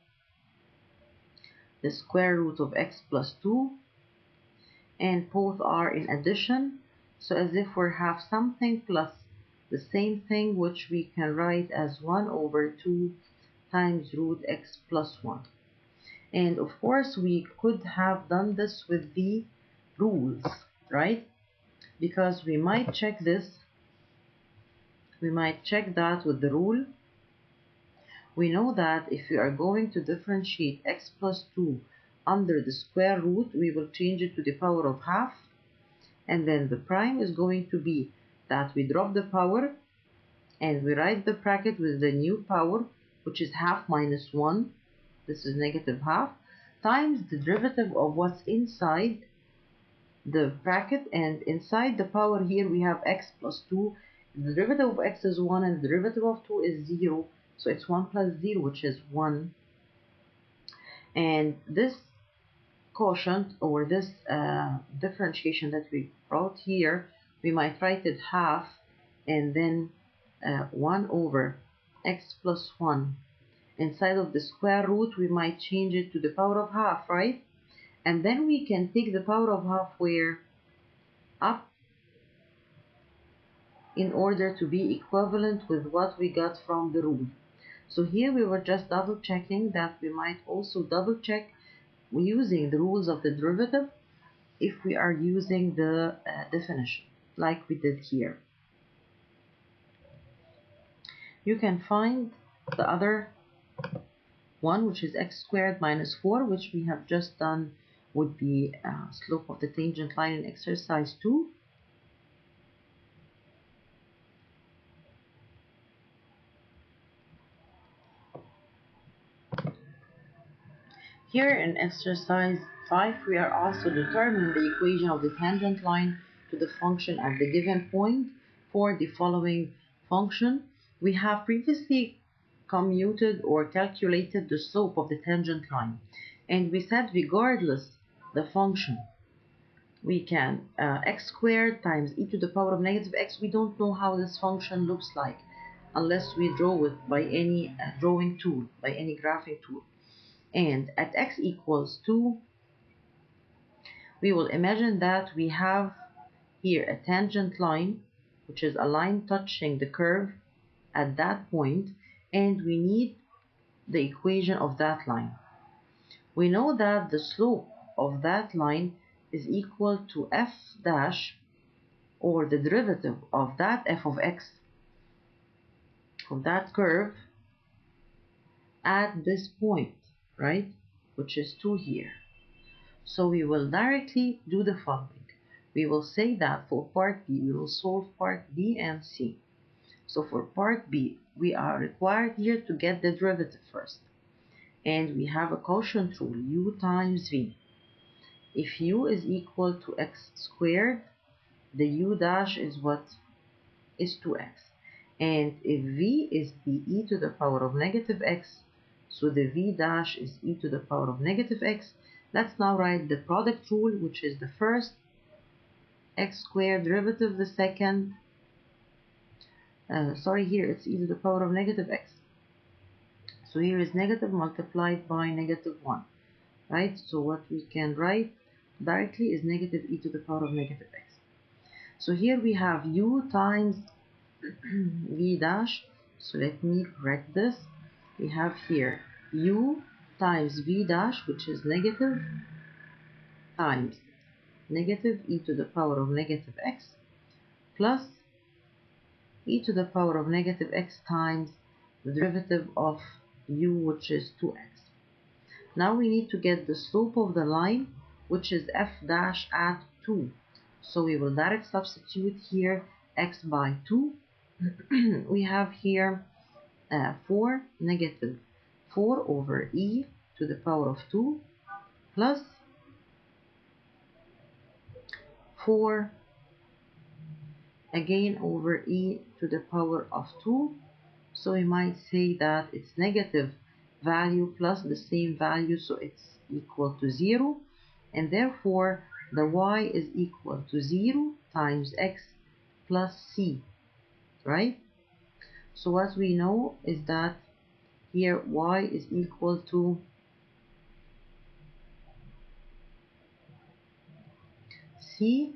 the square root of x plus 2, and both are in addition, so as if we have something plus the same thing, which we can write as 1 over 2 times root x plus 1. And of course we could have done this with the rules, right? Because we might check this, we might check that with the rule. We know that if we are going to differentiate x plus 2 under the square root, we will change it to the power of half, and then the prime is going to be that we drop the power and we write the bracket with the new power, which is half minus 1, this is negative half, times the derivative of what's inside the bracket, and inside the power here we have x plus 2, the derivative of x is 1 and the derivative of 2 is 0, so it's 1 plus 0, which is 1. And this quotient, or this differentiation that we wrote here, we might write it half and then 1 over x plus 1. Inside of the square root we might change it to the power of half, right? And then we can take the power of half where? Up, in order to be equivalent with what we got from the rule. So here we were just double checking that we might also double check using the rules of the derivative if we are using the definition like we did here. You can find the other one, which is x squared minus 4, which we have just done with the slope of the tangent line in exercise 2. Here in exercise 5, we are also determining the equation of the tangent line to the function at the given point for the following function. We have previously commuted or calculated the slope of the tangent line, and we said regardless the function, we can x squared times e to the power of negative x. We don't know how this function looks like unless we draw it by any drawing tool, by any graphing tool. And at x equals 2, we will imagine that we have here a tangent line, which is a line touching the curve at that point, and we need the equation of that line. We know that the slope of that line is equal to f dash, or the derivative of that f of x, of that curve, at this point, right, which is 2 here. So we will directly do the following. We will say that for part B, we will solve part B and C. So for part B, we are required here to get the derivative first. And we have a quotient rule, u times v. If u is equal to x squared, the u dash is what? Is 2x. And if v is the e to the power of negative x, so the v dash is e to the power of negative x. Let's now write the product rule, which is the first x squared derivative, the second, here it's e to the power of negative x. So here is negative multiplied by negative 1, right? So what we can write directly is negative e to the power of negative x. So here we have u times v dash. So let me correct this. We have here u times v dash, which is negative, times negative e to the power of negative x, plus e to the power of negative x times the derivative of u, which is 2x. Now we need to get the slope of the line, which is f dash at 2. So we will direct substitute here x by 2. We have here 4 negative 4 over e to the power of 2 plus 4 again over e to the power of 2. So we might say that it's negative value plus the same value, so it's equal to 0, and therefore the y is equal to 0 times x plus c, right? So what we know is that here y is equal to c,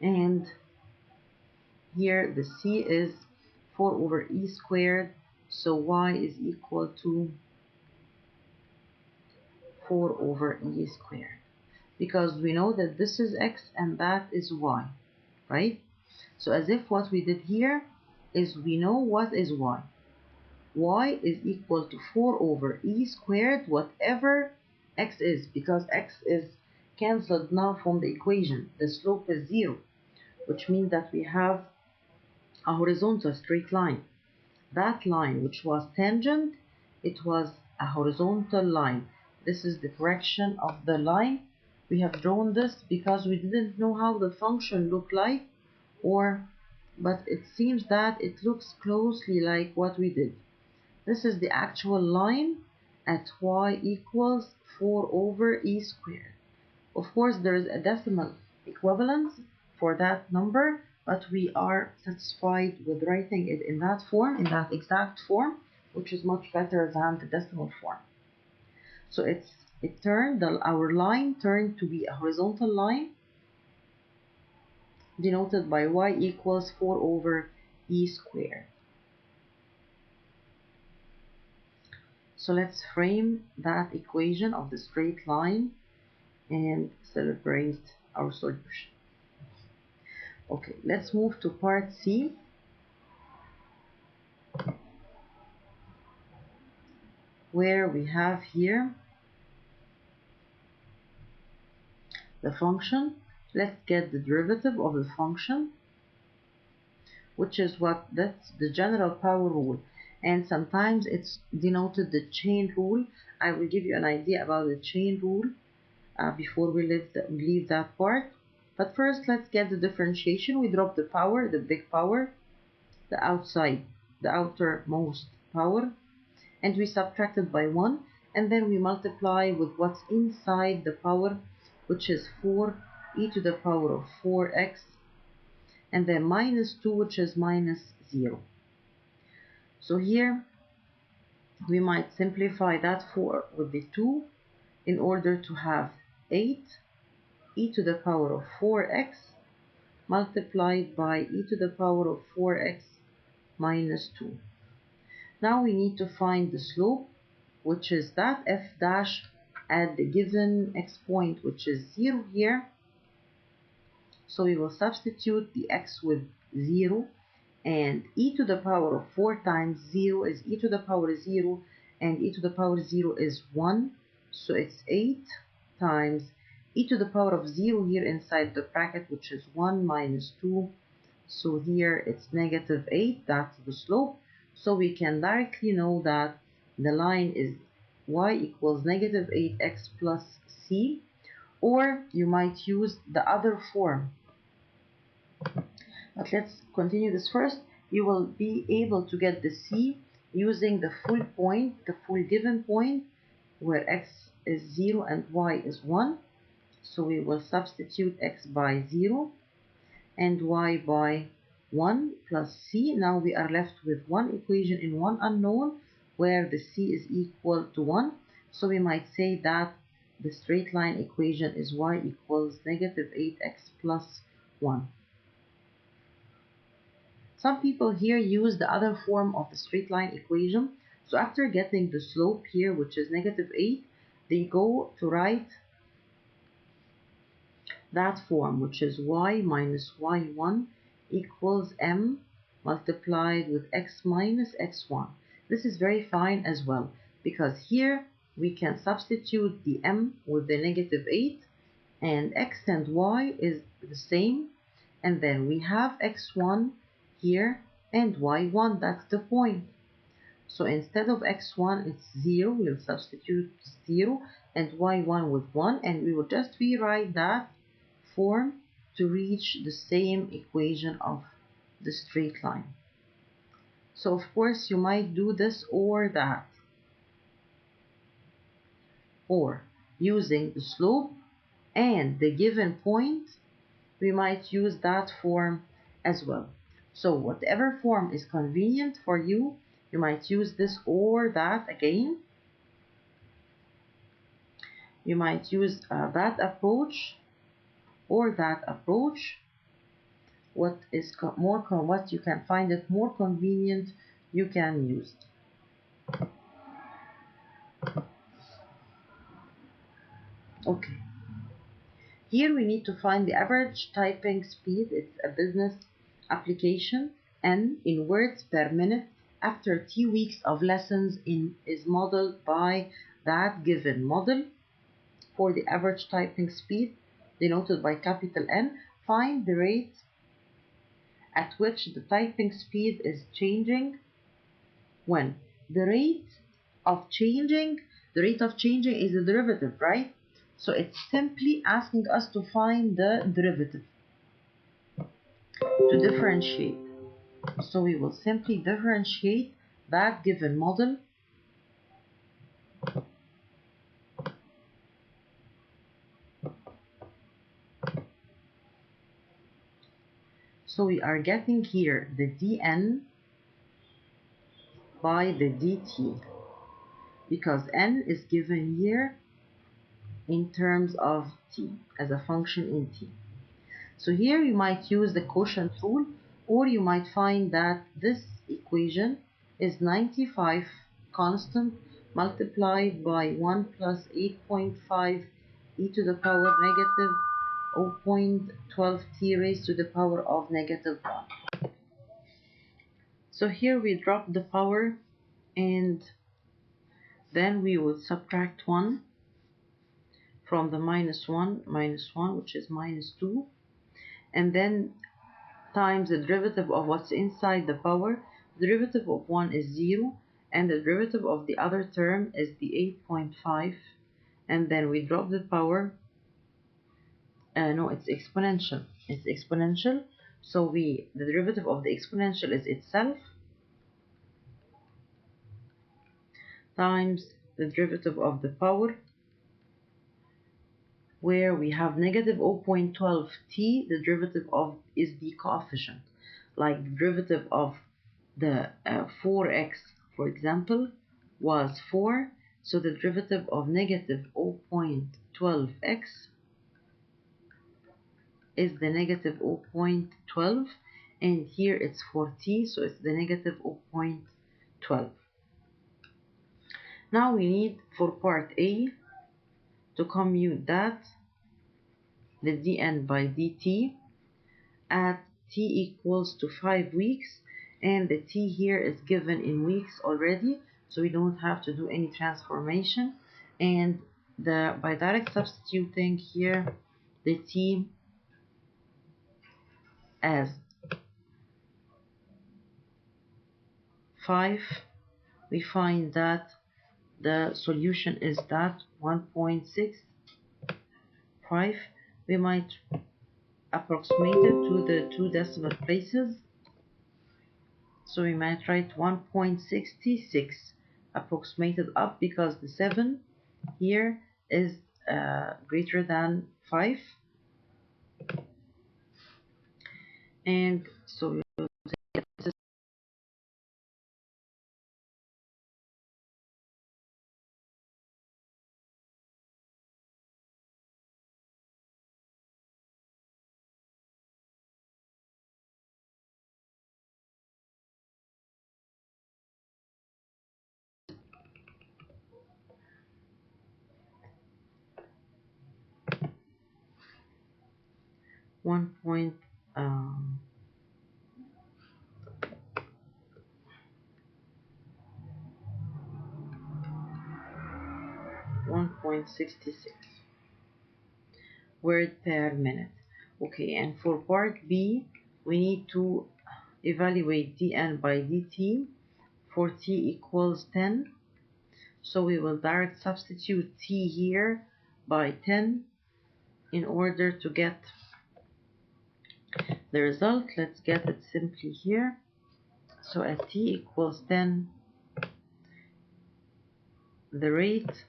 and here the c is 4 over e squared, so y is equal to 4 over e squared, because we know that this is x and that is y, right? So as if what we did here is we know what is y. Y is equal to 4 over e squared, whatever x is, because x is cancelled now from the equation. The slope is 0, which means that we have a horizontal straight line. That line which was tangent, it was a horizontal line. This is the correction of the line. We have drawn this because we didn't know how the function looked like, but it seems that it looks closely like what we did. This is the actual line at y equals 4 over e squared. Of course, there is a decimal equivalence for that number, but we are satisfied with writing it in that form, in that exact form, which is much better than the decimal form. So our line turned to be a horizontal line, denoted by y equals 4 over e squared. So let's frame that equation of the straight line and celebrate our solution. Okay, let's move to part C, where we have here the function. Let's get the derivative of the function, which is that's the general power rule, and sometimes it's denoted the chain rule. I will give you an idea about the chain rule before we leave that part. But first, let's get the differentiation. We drop the power, the big power, the outermost power, and we subtract it by 1, and then we multiply with what's inside the power, which is 4 e to the power of 4x, and then minus 2, which is minus 0. So here we might simplify that 4 with the 2 in order to have 8 e to the power of 4x multiplied by e to the power of 4x minus 2. Now we need to find the slope, which is that f dash at the given x point, which is 0 here. So we will substitute the x with 0, and e to the power of 4 times 0 is e to the power 0, and e to the power 0 is 1, so it's 8 times e to the power of 0 here inside the bracket, which is 1 minus 2, so here it's negative 8, that's the slope. So we can directly know that the line is y equals negative 8x plus c, or you might use the other form. But let's continue this first. You will be able to get the c using the full point, the full given point, where x is 0 and y is 1. So we will substitute x by 0 and y by 1 plus c. Now we are left with one equation in one unknown, where the c is equal to 1. So we might say that the straight line equation is y equals negative 8x plus 1. Some people here use the other form of the straight line equation. So after getting the slope here, which is negative 8, they go to write that form, which is y minus y1 equals m multiplied with x minus x1. This is very fine as well, because here we can substitute the m with the negative 8, and x and y is the same, and then we have x1 here and y1, that's the point. So instead of x1 it's 0, we'll substitute 0 and y1 with 1, and we will just rewrite that form to reach the same equation of the straight line. So of course you might do this or that, or using the slope and the given point, we might use that form as well. So whatever form is convenient for you, you might use this or that again. You might use that approach or that approach. What is what you can find it more convenient, you can use. Okay. Here we need to find the average typing speed. It's a business application, and in words per minute after T weeks of lessons is modeled by that given model. For the average typing speed, denoted by capital N, find the rate at which the typing speed is changing when the rate of changing is a derivative, right? So it's simply asking us to find the derivative to differentiate. So we will simply differentiate that given model so we are getting here the dn by the dt, because n is given here in terms of t as a function in t. So here you might use the quotient rule, or you might find that this equation is 95 constant multiplied by 1 plus 8.5 e to the power negative 0.12 t raised to the power of negative 1. So here we drop the power, and then we will subtract 1 from the minus 1, which is minus 2, and then times the derivative of what's inside the power. The derivative of 1 is 0, and the derivative of the other term is the 8.5, and then we drop the power. No, it's exponential. It's exponential. So the derivative of the exponential is itself times the derivative of the power, where we have negative 0.12 t. The derivative of is the coefficient, like the derivative of the 4x, for example, was 4, so the derivative of negative 0.12x is the negative 0.12, and here it's 4t, so it's the negative 0.12. Now we need for part A to commute that the dn by dt at t equals to 5 weeks, and the t here is given in weeks already, so we don't have to do any transformation, and by direct substituting here the t as 5, we find that the solution is that 1.65. We might approximate it to the 2 decimal places, so we might write 1.66 approximated up, because the 7 here is greater than 5, and so we will take this 1.66. Word per minute. Okay, and for part B, we need to evaluate dn by dt for t equals 10. So we will direct substitute t here by 10 in order to get the result. Let's get it simply here. So at t equals 10, the rate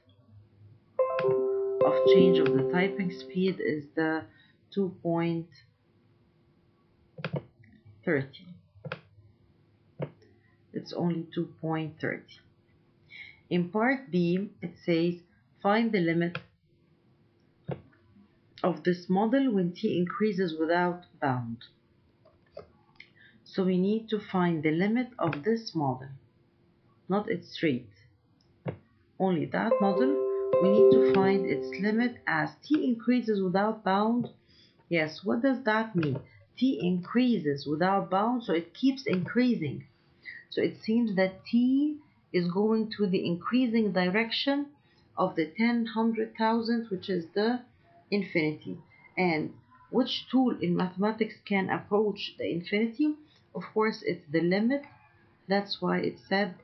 of change of the typing speed is the 2.30. It's only 2.30. In part B, it says find the limit of this model when t increases without bound. So we need to find the limit of this model, not its rate. Only that model. We need to find its limit as t increases without bound. Yes, what does that mean? T increases without bound, so it keeps increasing. So it seems that t is going to the increasing direction of the 10, 100,000, which is the infinity. And which tool in mathematics can approach the infinity? Of course, it's the limit. That's why it said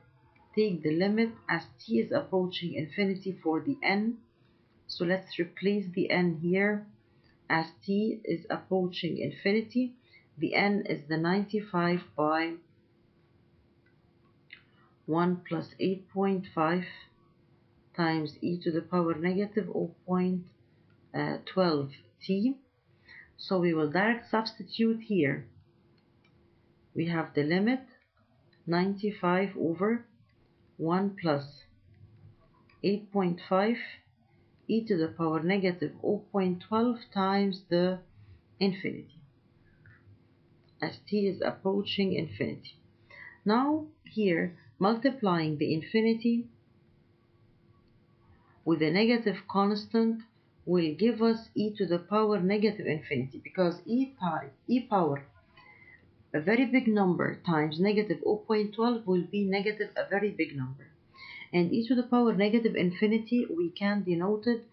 take the limit as t is approaching infinity for the n. So let's replace the n here as t is approaching infinity. The n is the 95 by 1 plus 8.5 times e to the power negative 0.12 t. So we will direct substitute here. We have the limit 95 over 1 plus 8.5 e to the power negative 0.12 times the infinity as t is approaching infinity. Now here, multiplying the infinity with a negative constant will give us e to the power negative infinity, because e power a very big number times negative 0.12 will be negative a very big number. And e to the power negative infinity we can denote it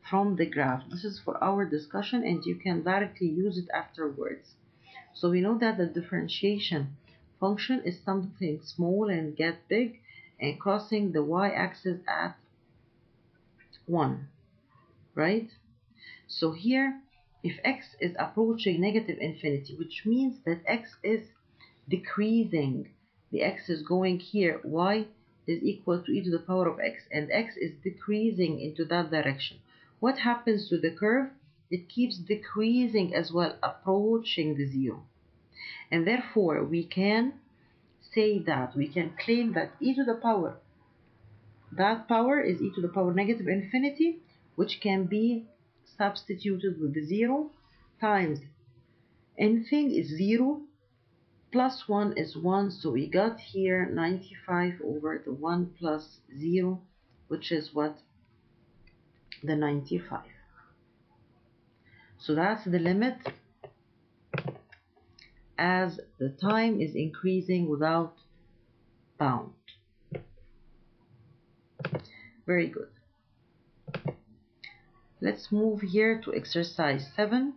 from the graph. This is for our discussion and you can directly use it afterwards. So we know that the differentiation function is something small and get big and crossing the y-axis at 1, right? So here, if x is approaching negative infinity, which means that x is decreasing, the x is going here, y is equal to e to the power of x, and x is decreasing into that direction. What happens to the curve? It keeps decreasing as well, approaching the 0. And therefore, we can say that, we can claim that e to the power, that power is e to the power negative infinity, which can be substituted with the 0 times anything is 0 plus 1 is 1. So we got here 95 over the 1 plus 0, which is what? The 95. So that's the limit as the time is increasing without bound. Very good. Let's move here to exercise 7.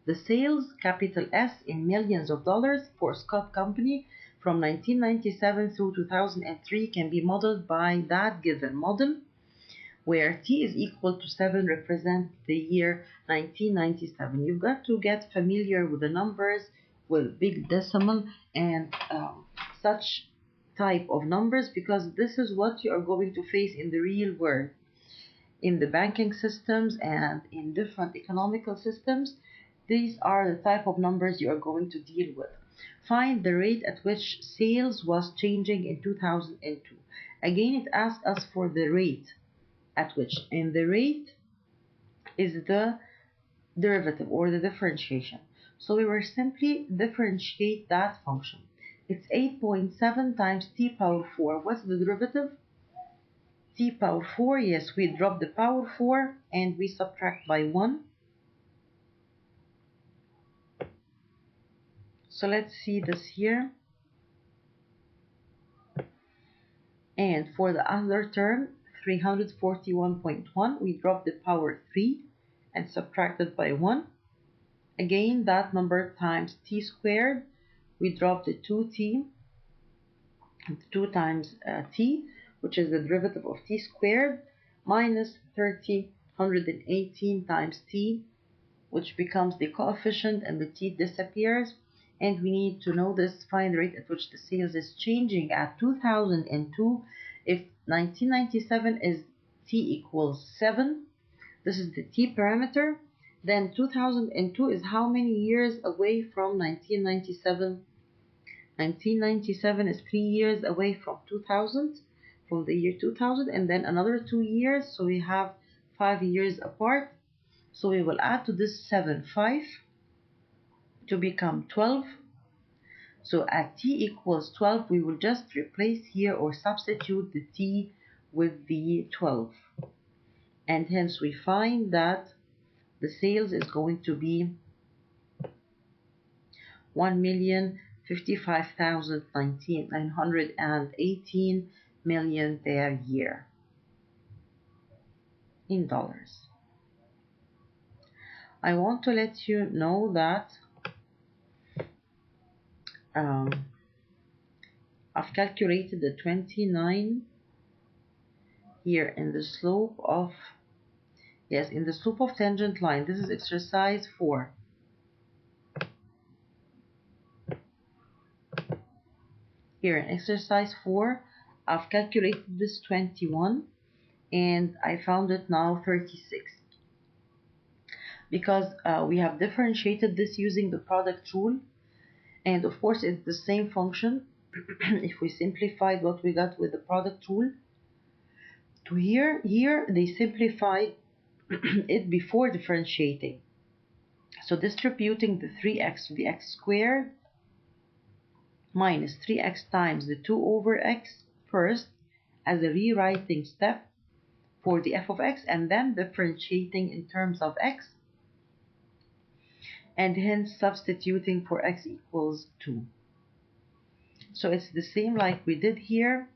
The sales, capital S, in millions of dollars for Scott Company from 1997 through 2003 can be modeled by that given model, where t is equal to 7 represents the year 1997. You've got to get familiar with the numbers, with big decimal and such type of numbers, because this is what you are going to face in the real world. In the banking systems and in different economical systems, these are the type of numbers you are going to deal with. Find the rate at which sales was changing in 2002. Again, it asks us for the rate at which, and the rate is the derivative or the differentiation. So we will simply differentiate that function. It's 8.7 times t power 4. What's the derivative? T power 4, yes, we drop the power 4 and we subtract by 1. So let's see this here. And for the other term, 341.1, we drop the power 3 and subtract it by 1. Again, that number times t squared, we drop the 2t 2 times t, which is the derivative of t squared, minus 118 times t, which becomes the coefficient, and the t disappears. And we need to know this, find the rate at which the sales is changing at 2002. If 1997 is t equals 7, this is the t parameter, then 2002 is how many years away from 1997? 1997 is 3 years away from 2000, from the year 2000, and then another 2 years, so we have 5 years apart. So we will add to this 7, 5 to become 12. So at t equals 12, we will just replace here or substitute the t with the 12. And hence we find that the sales is going to be 1,055,918 million per year in dollars. I want to let you know that I've calculated the 29 here in the slope of, yes, in the slope of tangent line. This is exercise 4. Here in exercise 4, I've calculated this 21 and I found it now 36. Because we have differentiated this using the product rule, and of course it's the same function. If we simplified what we got with the product rule to here they simplified it before differentiating. So distributing the 3x to the x squared minus 3x times the 2 over x first as a rewriting step for the f of x, and then differentiating in terms of x, and hence substituting for x equals 2. So it's the same like we did here,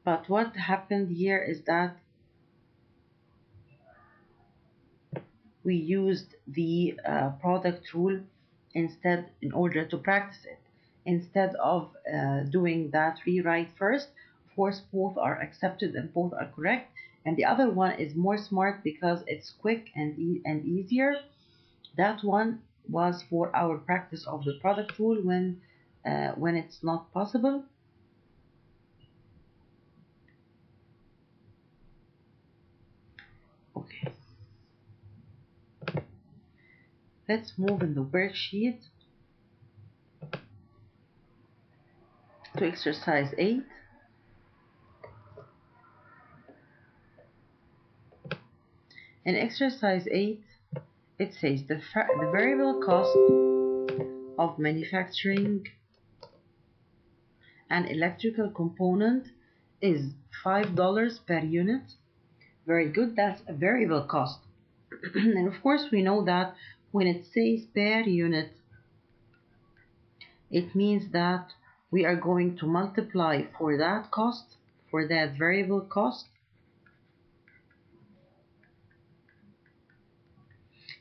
but what happened here is that we used the product rule instead in order to practice it. Instead of doing that rewrite first, of course both are accepted and both are correct, and the other one is more smart because it's quick and easier. That one was for our practice of the product rule when it's not possible. Okay, let's move in the worksheet to exercise 8. In exercise 8, it says the variable cost of manufacturing an electrical component is $5 per unit. Very good, that's a variable cost. And of course we know that when it says per unit, it means that we are going to multiply for that cost, for that variable cost,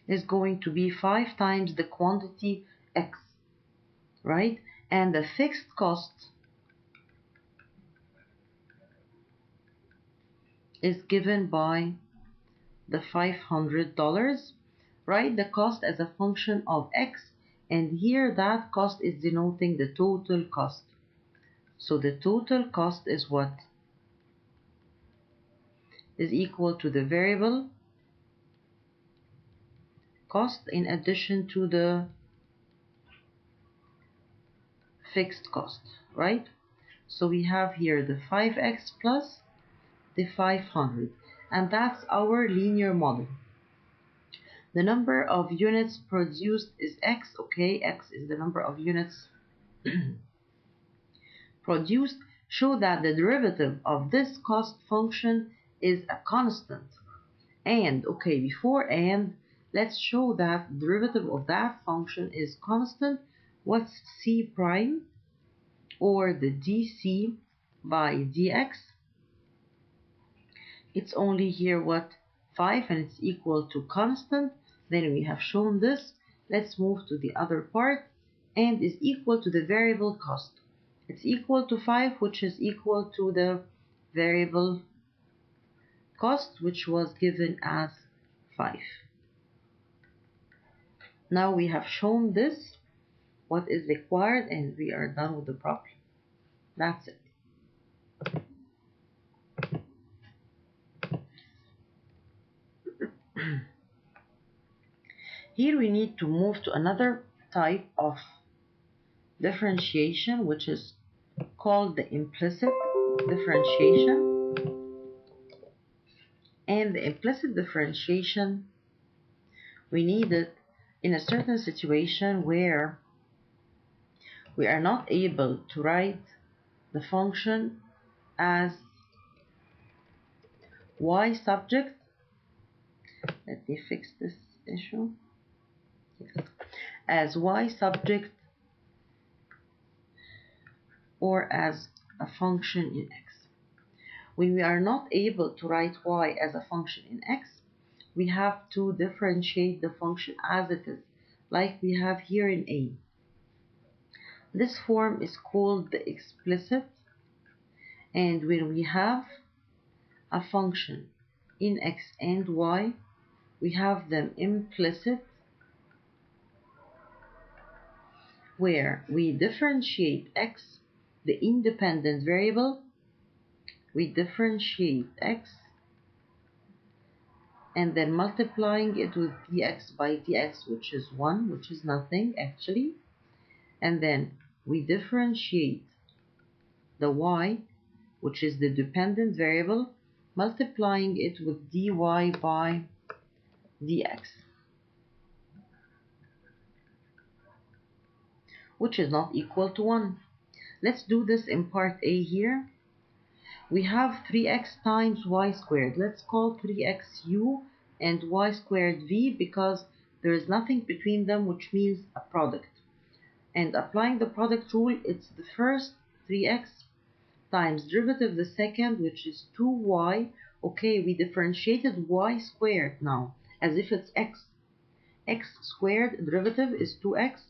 is going to be 5 times the quantity x, right? And the fixed cost is given by the $500. Write the cost as a function of x, and here that cost is denoting the total cost. So the total cost is what? Is equal to the variable cost in addition to the fixed cost, right? So we have here the 5x plus the 500, and that's our linear model. The number of units produced is x, okay, x is the number of units produced. Show that the derivative of this cost function is a constant. And, okay, before and, let's show that the derivative of that function is constant. What's c prime, or the dc by dx? It's only here what? 5, and it's equal to constant. Then we have shown this. Let's move to the other part. and is equal to the variable cost. It's equal to 5, which is equal to the variable cost, which was given as 5. Now we have shown this, what is required, and we are done with the problem. That's it. Here we need to move to another type of differentiation, which is called the implicit differentiation. And the implicit differentiation, we need it in a certain situation where we are not able to write the function as y subject. Let me fix this issue. Yes. As y subject or as a function in x. When we are not able to write y as a function in x, we have to differentiate the function as it is, like we have here in A. This form is called the explicit, and when we have a function in x and y, we have them implicit, where we differentiate x, the independent variable, we differentiate x, and then multiplying it with dx by dx, which is 1, which is nothing actually, and then we differentiate the y, which is the dependent variable, multiplying it with dy by dx, which is not equal to 1. Let's do this in part A here. We have 3x times y squared. Let's call 3x u and y squared v, because there is nothing between them, which means a product. And applying the product rule, it's the first 3x times derivative the second, which is 2y. Okay, we differentiated y squared now as if it's x. X squared derivative is 2x,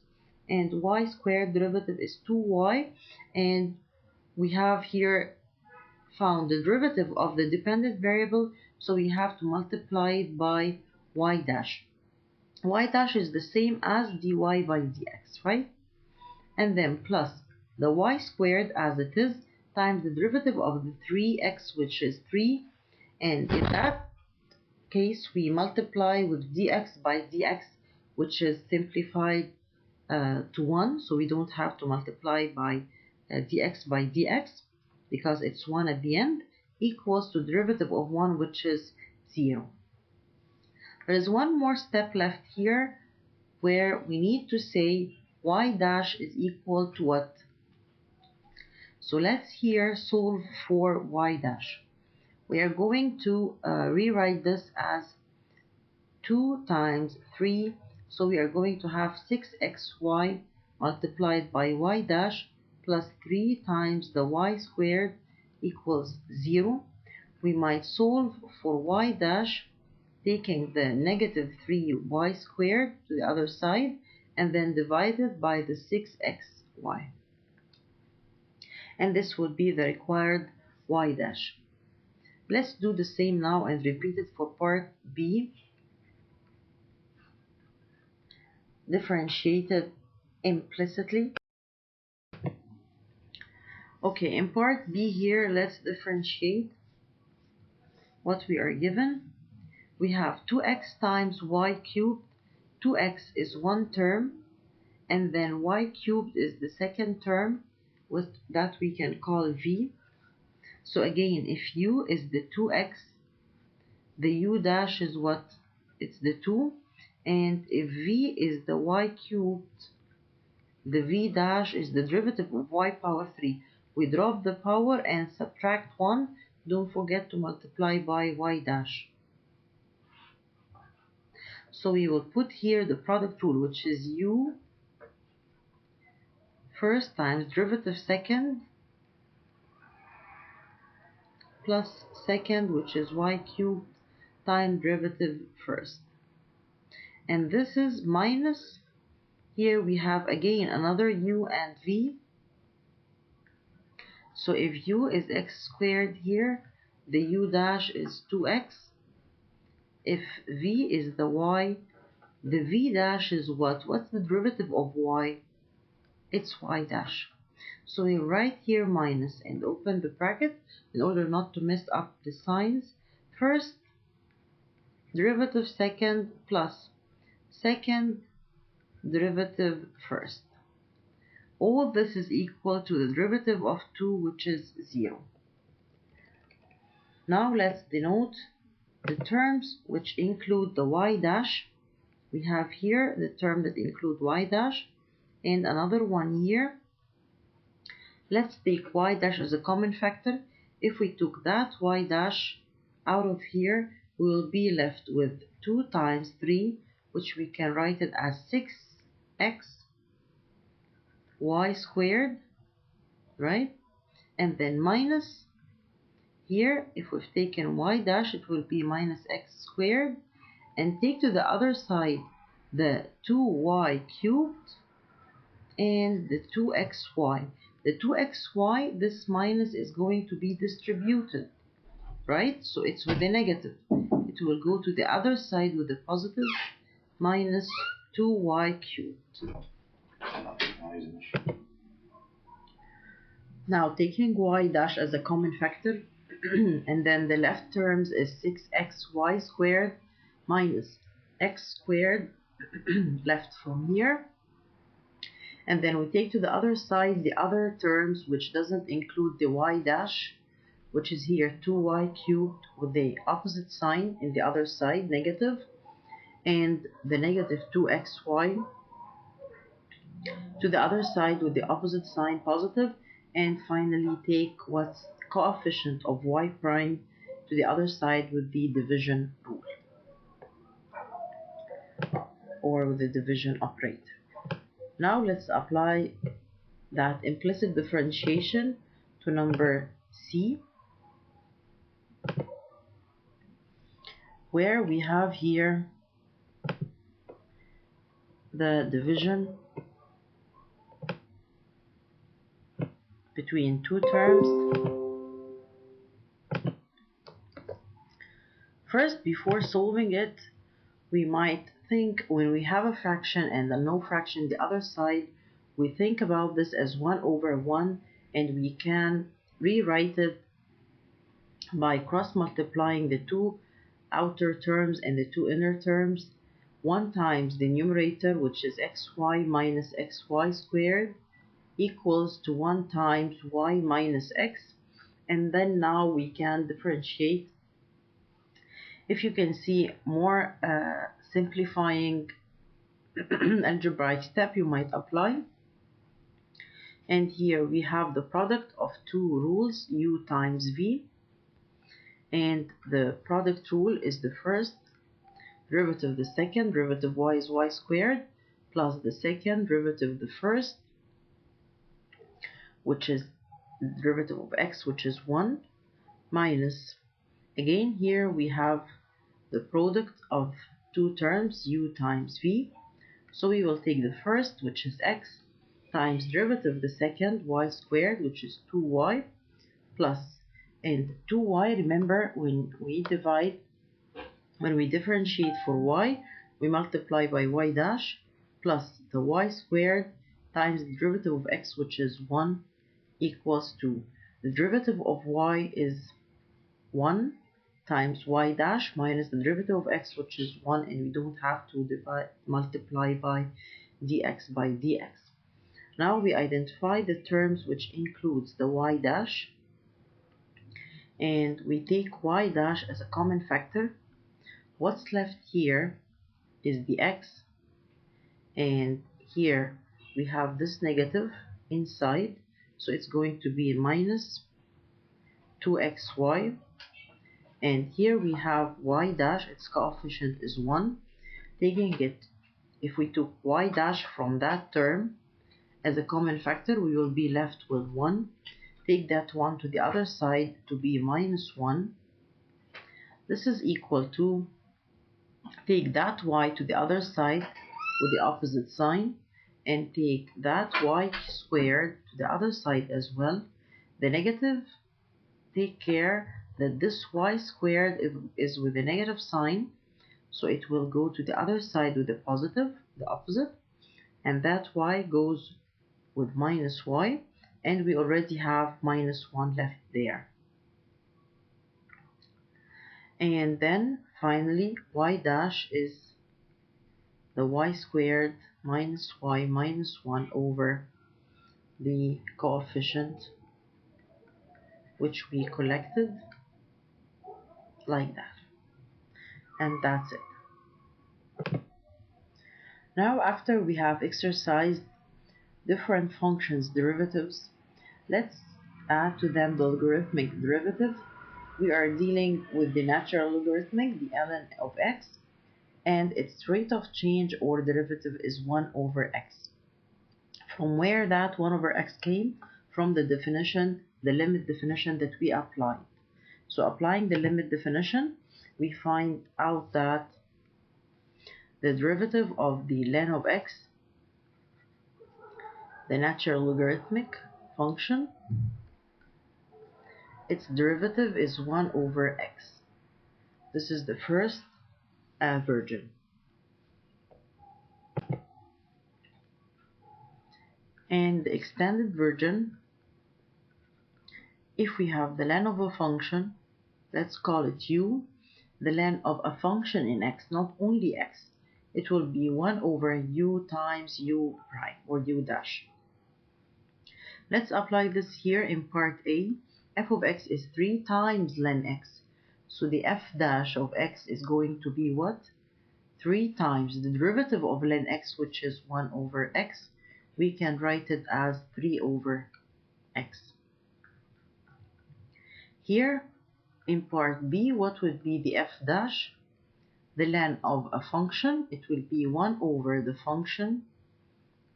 and y squared derivative is 2y, and we have here found the derivative of the dependent variable, so we have to multiply it by y dash. Y dash is the same as dy by dx, right? And then plus the y squared as it is times the derivative of the 3x, which is 3, and in that case we multiply with dx by dx, which is simplified to 1, so we don't have to multiply by dx by dx because it's 1 at the end, equals to derivative of 1, which is 0. There is one more step left here where we need to say y dash is equal to what? So let's here solve for y dash. We are going to rewrite this as 2 times 3, so we are going to have 6xy multiplied by y dash plus 3 times the y squared equals 0. We might solve for y dash taking the negative 3y squared to the other side and then divided by the 6xy. And this would be the required y dash. Let's do the same now and repeat it for part B. Differentiated implicitly. Okay, in part B here, let's differentiate what we are given. We have 2x times y cubed. 2x is one term, and then y cubed is the second term, with that we can call v. So again, if u is the 2x, the u dash is what? It's the 2. And if v is the y cubed, the v dash is the derivative of y power 3. We drop the power and subtract 1. Don't forget to multiply by y dash. So we will put here the product rule, which is u first times derivative second plus second, which is y cubed, times derivative first. And this is minus Here we have again another u and v. So if u is x squared here, the u dash is 2x. If v is the y, the v dash is what? What's the derivative of y? It's y dash. So we write here minus and open the bracket in order not to mess up the signs. First derivative second plus second derivative first. All this is equal to the derivative of 2, which is 0. Now let's denote the terms which include the y dash. We have here the term that include y dash and another one here. Let's take y dash as a common factor. If we took that y dash out of here, we will be left with 2 times 3, which we can write it as 6x y squared, right? And then minus here, if we've taken y dash, it will be minus x squared. And take to the other side the 2y cubed and the 2xy. The 2xy, this minus is going to be distributed, right? So it's with a negative. It will go to the other side with a positive, minus 2y cubed. Now taking y dash as a common factor, and then the left terms is 6xy squared minus x squared left from here. And then we take to the other side the other terms which doesn't include the y dash, which is here 2y cubed with the opposite sign in the other side, negative, and the negative 2xy to the other side with the opposite sign, positive, and finally take what's coefficient of y prime to the other side with the division rule or with the division operator. Now let's apply that implicit differentiation to number C, where we have here the division between two terms. First, before solving it, we might think when we have a fraction and a no fraction the other side, we think about this as 1 over 1, and we can rewrite it by cross multiplying the two outer terms and the two inner terms. 1 times the numerator, which is xy minus xy squared, equals to 1 times y minus x. And then now we can differentiate. If you can see more simplifying algebraic step you might apply. And here we have the product of two rules, u times v. And the product rule is the first derivative, the second derivative y is y squared, plus the second derivative, the first, which is the derivative of x, which is 1, minus, again here we have the product of two terms, u times v. So we will take the first, which is x, times derivative the second, y squared, which is 2y, plus, and 2y, remember when we differentiate for y, we multiply by y dash, plus the y squared times the derivative of x, which is 1, equals to the derivative of y is 1 times y dash minus the derivative of x, which is 1, and we don't have to multiply by dx by dx. Now we identify the terms which includes the y dash, and we take y dash as a common factor. What's left here is the x, and here we have this negative inside, so it's going to be minus 2xy. And here we have y dash, its coefficient is 1. Taking it, if we took y dash from that term as a common factor, we will be left with 1. Take that 1 to the other side to be minus 1. This is equal to, take that y to the other side with the opposite sign, and take that y squared to the other side as well. The negative, take care that this y squared is with a negative sign, so it will go to the other side with a positive, the opposite, and that y goes with minus y, and we already have minus 1 left there. And then finally y dash is the y squared minus y minus 1 over the coefficient which we collected, like that. And that's it. Now, after we have exercised different functions' derivatives, let's add to them the logarithmic derivative. We are dealing with the natural logarithmic, the ln of x, and its rate of change or derivative is 1 over x. From where that 1 over x came? From the definition, the limit definition that we applied. So applying the limit definition, we find out that the derivative of the ln of x, the natural logarithmic function, its derivative is 1 over x. This is the first version. And the extended version, if we have the ln of a function, let's call it u, the ln of a function in x, not only x, it will be 1 over u times u prime or u dash. Let's apply this here in part A. F of x is 3 times ln x. So the f dash of x is going to be what? 3 times the derivative of ln x, which is 1 over x. We can write it as 3 over x. Here in part B, what would be the f dash? The ln of a function, it will be 1 over the function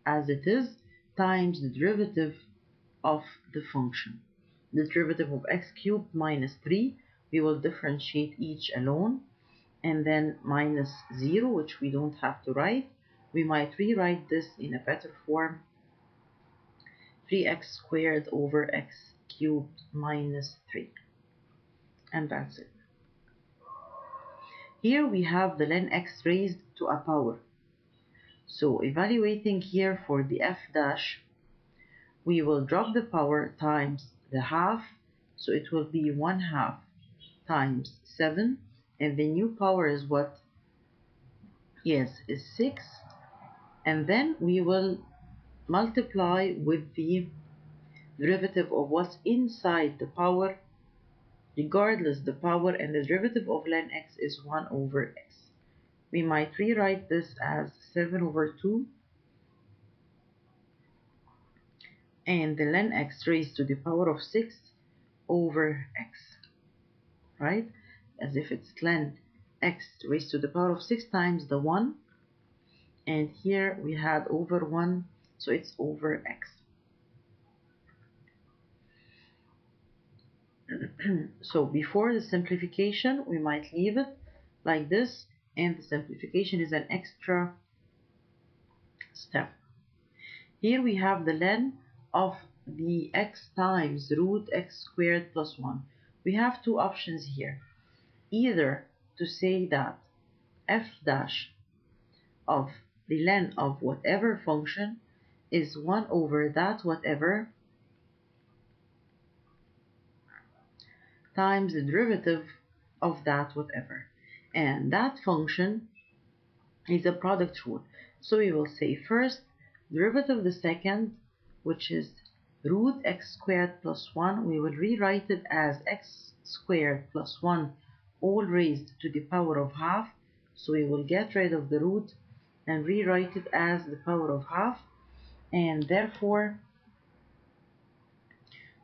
as it is times the derivative of the function. The derivative of x cubed minus 3, we will differentiate each alone, and then minus 0, which we don't have to write. We might rewrite this in a better form, 3x squared over x cubed minus 3. And that's it. Here we have the ln x raised to a power. So evaluating here for the f dash, we will drop the power times the half, so it will be 1/2 times 7, and the new power is what? Yes, is 6, and then we will multiply with the derivative of what's inside the power, regardless the power, and the derivative of ln x is 1 over x. We might rewrite this as 7 over 2, and the ln x raised to the power of 6 over x, right? As if it's ln x raised to the power of 6 times the 1, and here we had over 1, so it's over x. So before the simplification, we might leave it like this, and the simplification is an extra step. Here we have the ln of the x times root x squared plus 1. We have two options here. Either to say that f dash of the ln of whatever function is 1 over that whatever times the derivative of that whatever. And that function is a product rule. So we will say first derivative of the second, which is root x squared plus 1, we will rewrite it as x squared plus 1 all raised to the power of half. So we will get rid of the root and rewrite it as the power of half, and therefore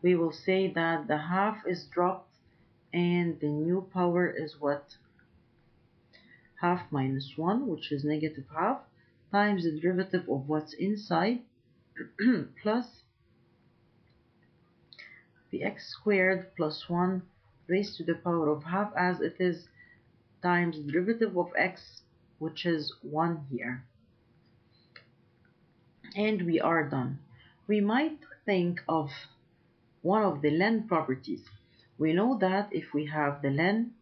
we will say that the half is dropped and the new power is what? Half minus 1, which is negative half, times the derivative of what's inside plus the x squared plus 1 raised to the power of half as it is times the derivative of x, which is 1 here. And we are done. We might think of one of the len properties. We know that if we have the len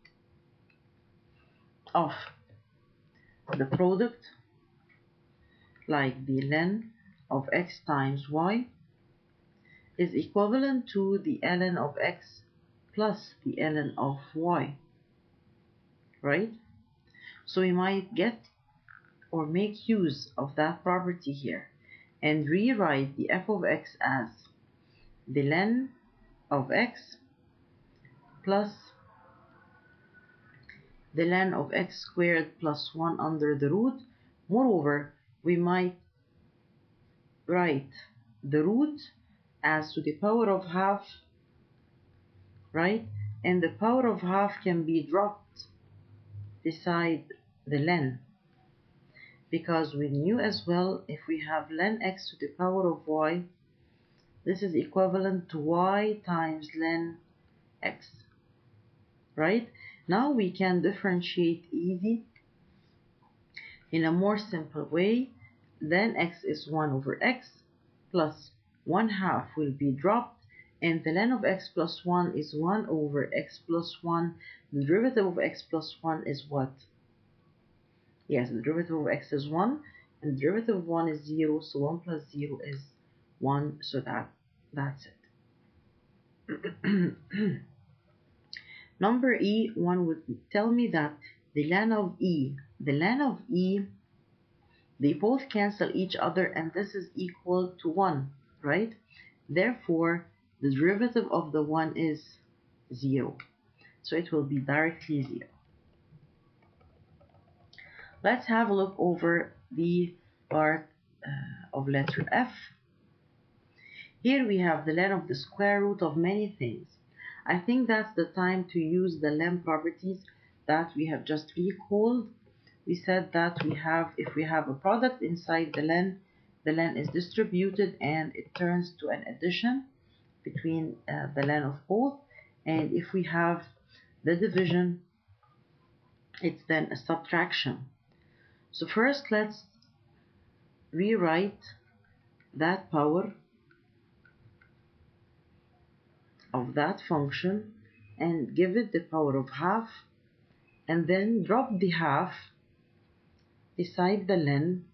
of the product, like the len of x times y, is equivalent to the ln of x plus the ln of y, right? So we might get or make use of that property here and rewrite the f of x as the len of x plus the len of x squared plus 1 under the root. Moreover, we might write the root as to the power of half, right? And the power of half can be dropped beside the len, because we knew as well if we have len x to the power of y, this is equivalent to y times len x, right? Now we can differentiate easy in a more simple way. Len x is 1 over x plus 1 half will be dropped, and the len of x plus 1 is 1 over x plus 1. The derivative of x plus 1 is what? Yes, the derivative of x is 1, and the derivative of 1 is 0, so 1 plus 0 is 1, so that's it. Number E, one would tell me that the len of E, they both cancel each other, and this is equal to 1, right? Therefore, the derivative of the 1 is 0. So it will be directly 0. Let's have a look over the part of letter F. Here we have the len of the square root of many things. I think that's the time to use the len properties that we have just recalled. We said that if we have a product inside the len is distributed and it turns to an addition between the len of both. And if we have the division, it's then a subtraction. So first let's rewrite that power of that function and give it the power of half, and then drop the half beside the len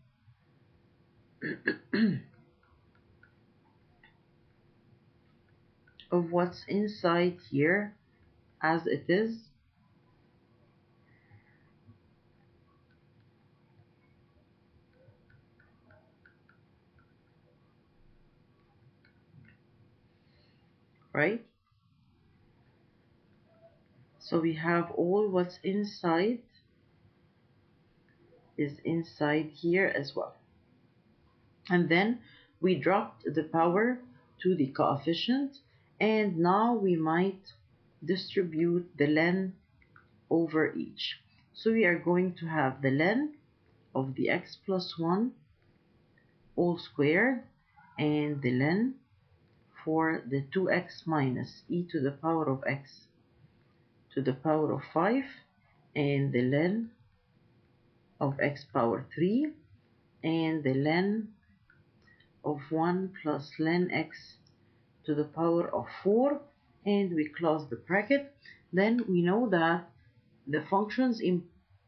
of what's inside here as it is, right? So we have all what's inside is inside here as well. And then we dropped the power to the coefficient, and now we might distribute the len over each. So we are going to have the len of the x plus 1 all squared, and the len for the 2x minus e to the power of x to the power of 5, and the len of x power 3, and the len of 1 plus len x to the power of 4, and we close the bracket. Then we know that the functions in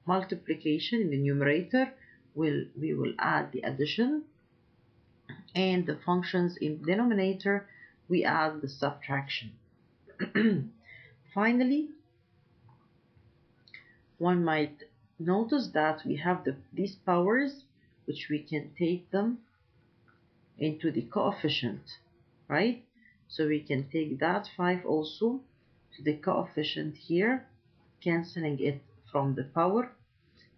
multiplication in the numerator we will add the addition, and the functions in denominator we add the subtraction. Finally, one might notice that we have these powers, which we can take them into the coefficient, right? So we can take that 5 also to the coefficient here, cancelling it from the power,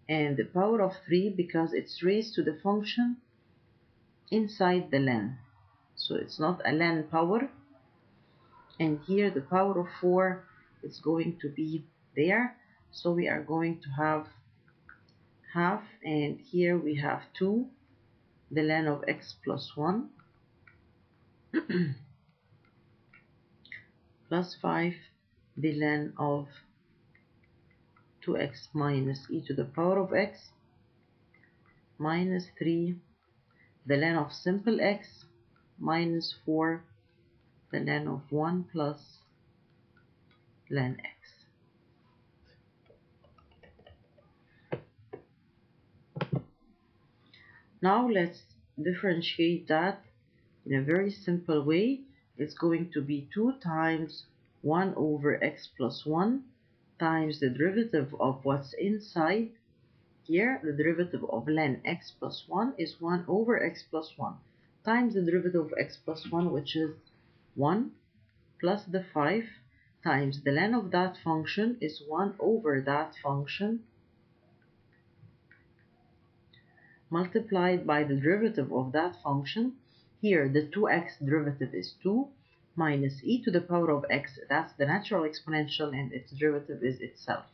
and the power of 3 because it's raised to the function inside the len. So it's not a len power, and here the power of 4 is going to be there. So we are going to have half, and here we have 2, the len of x plus 1 plus 5, the len of 2x minus e to the power of x minus 3, the ln of simple x minus 4 the ln of 1 plus ln x. Now let's differentiate that in a very simple way. It's going to be 2 times 1 over x plus 1 times the derivative of what's inside. Here, the derivative of ln x plus 1 is 1 over x plus 1 times the derivative of x plus 1, which is 1 plus the 5 times the ln of that function is 1 over that function multiplied by the derivative of that function. Here, the 2x derivative is 2 minus e to the power of x, that's the natural exponential, and its derivative is itself,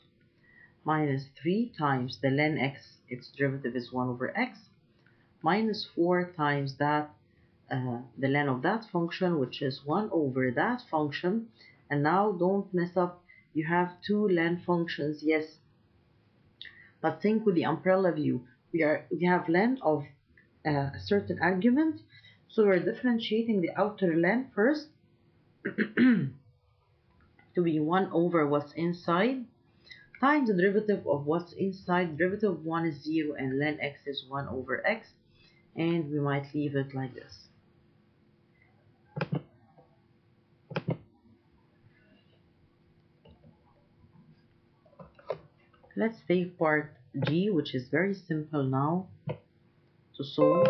minus 3 times the ln x, its derivative is 1 over x, minus 4 times that the ln of that function, which is 1 over that function. And now don't mess up, you have 2 ln functions, yes, but think with the umbrella view. We have ln of a certain argument, so we're differentiating the outer ln first to be 1 over what's inside times the derivative of what's inside. Derivative of 1 is 0 and ln x is 1 over x, and we might leave it like this. Let's take part G, which is very simple now to solve.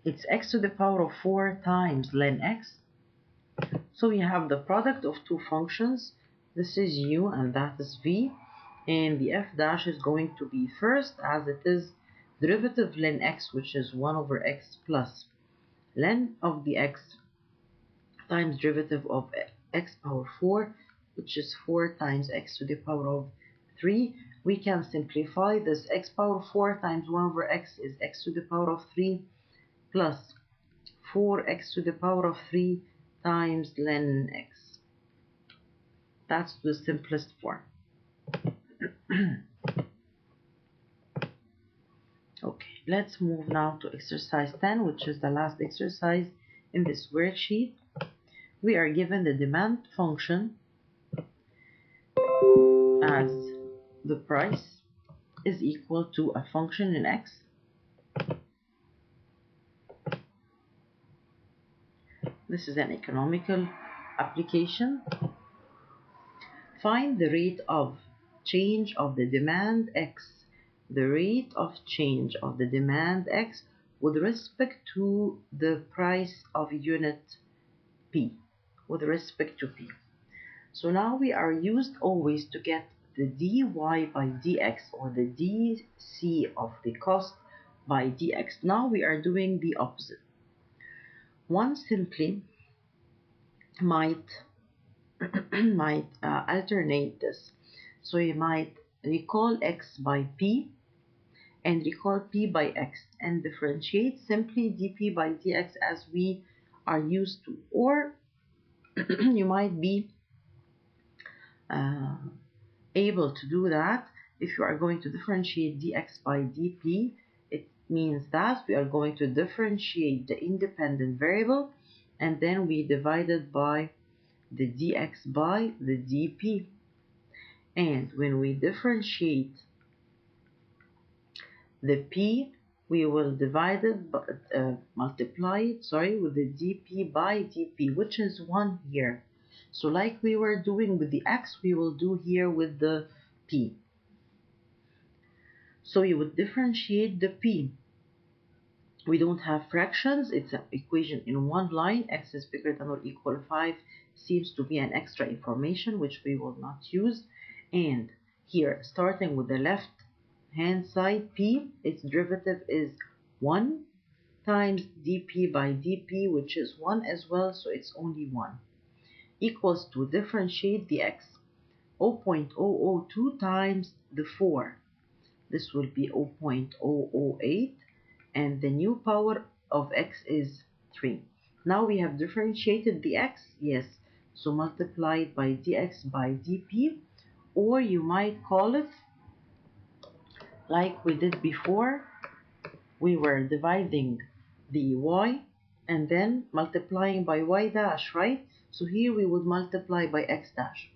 It's x to the power of 4 times ln x. So we have the product of two functions. This is u and that is v. And the f dash is going to be first, as it is derivative ln x, which is 1 over x plus ln of the x times derivative of x power 4, which is 4 times x to the power of 3. We can simplify this. X power 4 times 1 over x is x to the power of 3 plus 4x to the power of 3 times ln x. That's the simplest form. Okay, let's move now to exercise 10, which is the last exercise in this worksheet. We are given the demand function as the price is equal to a function in x. This is an economical application. Find the rate of change of the demand x. The rate of change of the demand x with respect to the price of unit P. With respect to P. So now we are used always to get the dy by dx, or the dc of the cost by dx. Now we are doing the opposite. One simply might alternate this. So you might recall x by p and recall p by x and differentiate simply dp by dx as we are used to. Or you might be able to do that. If you are going to differentiate dx by dp, it means that we are going to differentiate the independent variable and then we divide it by the dx by the dp. And when we differentiate the p, we will divide it, multiply it, with the dp by dp, which is 1 here. So like we were doing with the x, we will do here with the p. So you would differentiate the p. We don't have fractions, it's an equation in one line. X is bigger than or equal to 5 seems to be an extra information which we will not use. And here, starting with the left hand side, p, its derivative is 1 times dp by dp, which is 1 as well, so it's only 1, equals to differentiate the x, 0.002 times the 4. This will be 0.008, and the new power of x is 3. Now we have differentiated the x, yes, so multiply it by dx by dp, or you might call it like we did before. We were dividing the y and then multiplying by y dash, right? So here we would multiply by x dash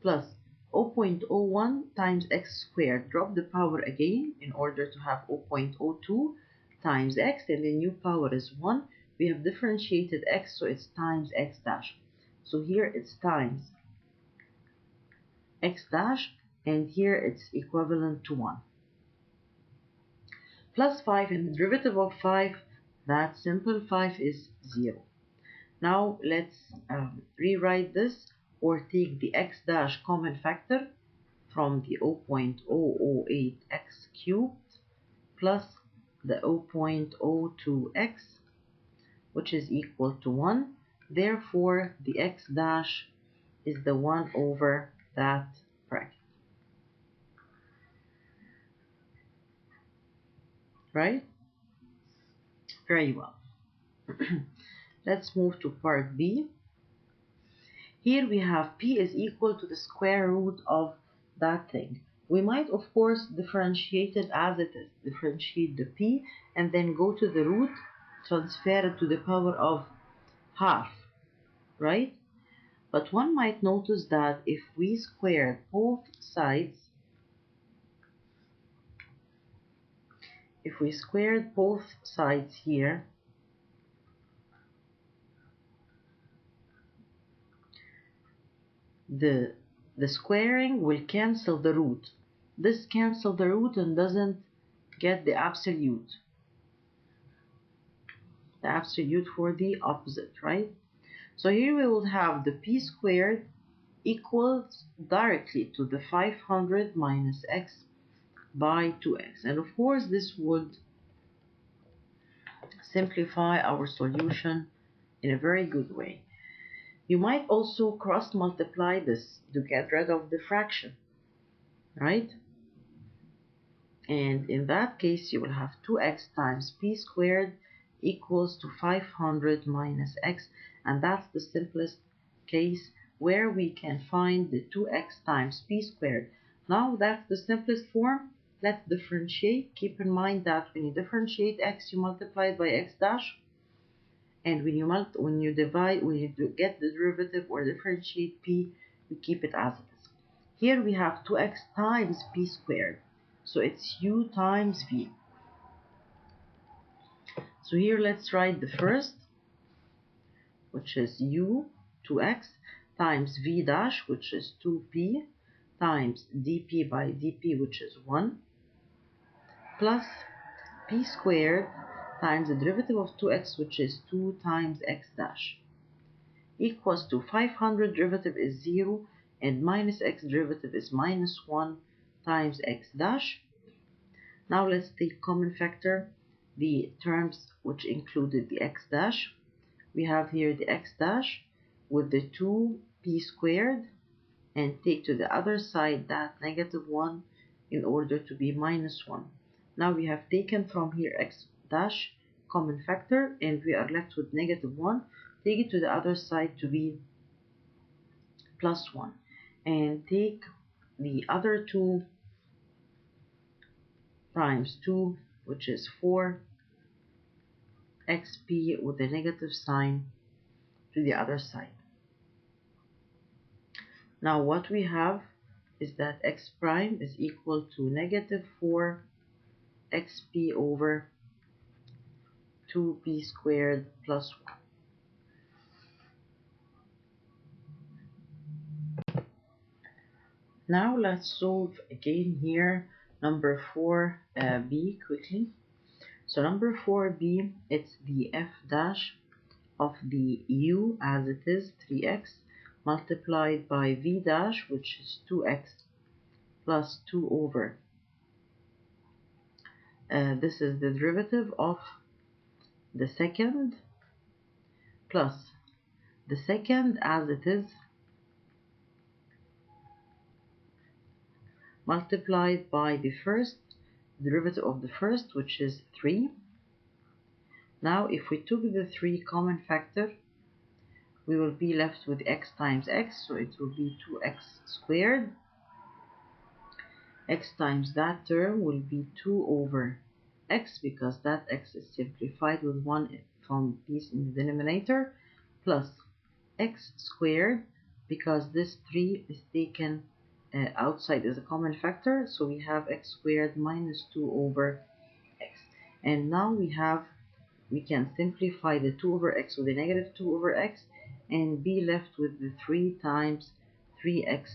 plus 0.01 times x squared. Drop the power again in order to have 0.02 times x, and the new power is 1. We have differentiated x, so it's times x dash. So here it's times x dash, and here it's equivalent to 1. Plus 5, and the derivative of 5, that's simple, 5 is 0. Now let's rewrite this, or take the x dash common factor from the 0.008x cubed plus the 0.02x, which is equal to 1. Therefore, the x dash is the 1 over that bracket. Right? Very well. Let's move to part B. Here we have p is equal to the square root of that thing. We might, of course, differentiate it as it is. Differentiate the p and then go to the root, transfer it to the power of half, right? But one might notice that if we square both sides, here, the squaring will cancel the root. This cancels the root and doesn't get the absolute for the opposite, right? So here we will have the p squared equals directly to the 500 minus x by 2x. And of course, this would simplify our solution in a very good way. You might also cross multiply this to get rid of the fraction, right? And in that case, you will have 2x times p squared equals to 500 minus x, and that's the simplest case where we can find the 2x times p squared. Now that's the simplest form. Let's differentiate. Keep in mind that when you differentiate x, you multiply it by x dash, and when you get the derivative or differentiate p, we keep it as it is. Here we have 2x times p squared, so it's u times v. So here let's write the first, which is u 2x times v dash, which is 2p, times dp by dp, which is 1, plus p squared times the derivative of 2x, which is 2 times x dash, equals to 500 derivative is 0, and minus x derivative is minus 1 times x dash. Now let's take common factor the terms which included the x dash. We have here the x dash with the 2p squared, and take to the other side that negative 1 in order to be minus 1. Now we have taken from here x dash common factor, and we are left with negative 1. Take it to the other side to be plus 1, and take the other 2 times 2, which is 4 xp with a negative sign to the other side. Now what we have is that x prime is equal to negative 4 xp over 2p squared plus 1. Now let's solve again here number 4b quickly. So number 4b, it's the f dash of the u as it is 3x multiplied by v dash, which is 2x plus 2 over this is the derivative of the second plus the second as it is multiplied by the first derivative of the first, which is 3. Now if we took the 3 common factor, we will be left with x times x, so it will be 2x squared x times that term will be 2 over x, because that x is simplified with 1 from piece in the denominator, plus x squared, because this 3 is taken outside as a common factor, so we have x squared minus 2 over x. And now we can simplify the 2 over x with a negative 2 over x and be left with the 3 times 3x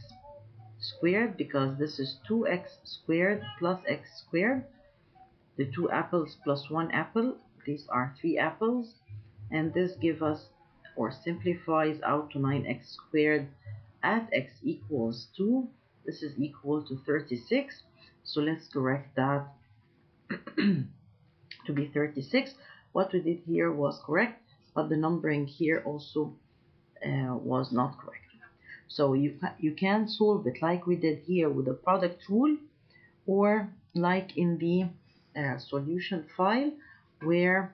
squared, because this is 2x squared plus x squared. The 2 apples plus 1 apple, these are 3 apples, and this gives us or simplifies out to 9x squared at x equals 2. This is equal to 36. So let's correct that to be 36. What we did here was correct, but the numbering here also was not correct. So you can solve it like we did here with the product rule, or like in the solution file, where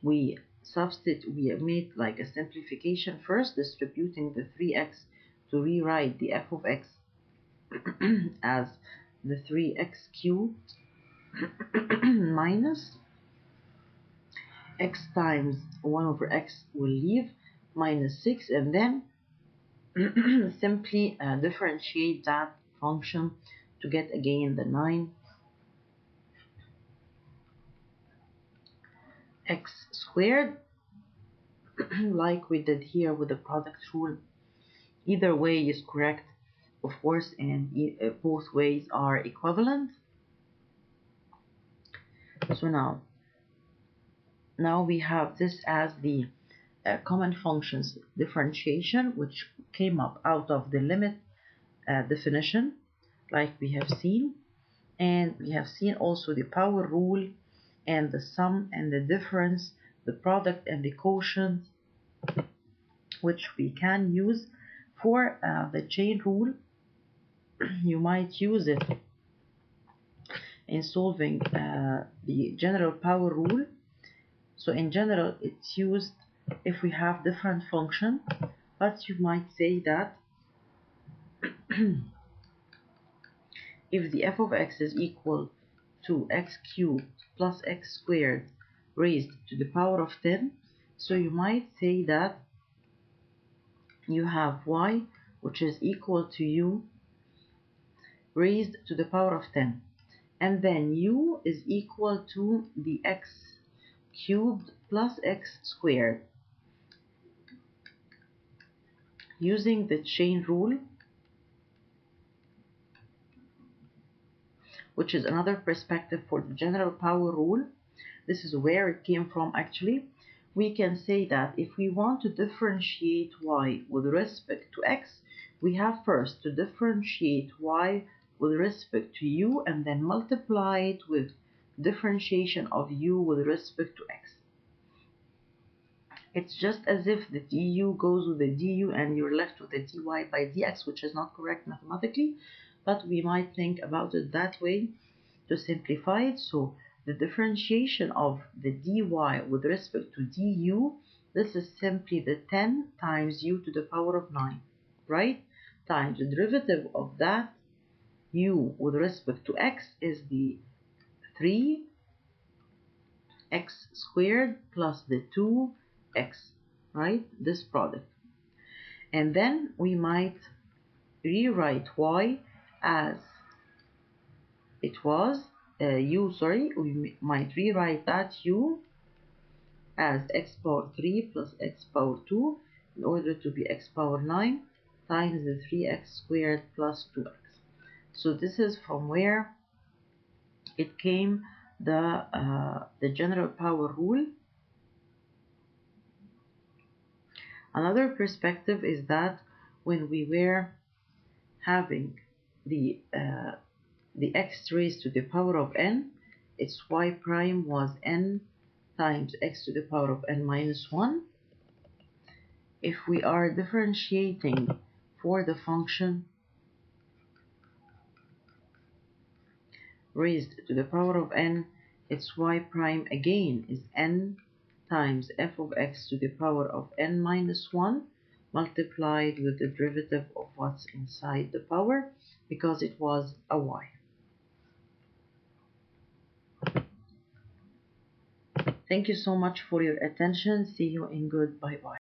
we made like a simplification first, distributing the 3x to rewrite the f of x as the 3x cubed minus x times 1 over x will leave minus 6, and then simply differentiate that function to get again the 9x squared like we did here with the product rule. Either way is correct, of course, and both ways are equivalent. So now we have this as the common functions differentiation, which came up out of the limit definition, like we have seen. And we have seen also the power rule and the sum and the difference, the product and the quotient, which we can use. For the chain rule, you might use it in solving the general power rule. So in general, it's used if we have different function, but you might say that if the f of x is equal to x cubed plus x squared raised to the power of 10, so you might say that you have y, which is equal to u raised to the power of 10, and then u is equal to the x cubed plus x squared. Using the chain rule, which is another perspective for the general power rule, this is where it came from actually. We can say that if we want to differentiate y with respect to x, we have first to differentiate y with respect to u and then multiply it with differentiation of u with respect to x. It's just as if the du goes with the du and you're left with the dy by dx, which is not correct mathematically, but we might think about it that way to simplify it. So the differentiation of the dy with respect to du, this is simply the 10 times u to the power of 9, right? Times the derivative of that u with respect to x is the 3x squared plus the 2x, right? This product. And then we might rewrite y as it was we might rewrite that u as x power 3 plus x power 2 in order to be x power 9 times the 3x squared plus 2x. So this is from where it came, the general power rule. Another perspective is that when we were having the x raised to the power of n, its y prime was n times x to the power of n minus 1. If we are differentiating for the function raised to the power of n, its y prime again is n times f of x to the power of n minus 1 multiplied with the derivative of what's inside the power, because it was a y. Thank you so much for your attention. See you in good. Bye bye.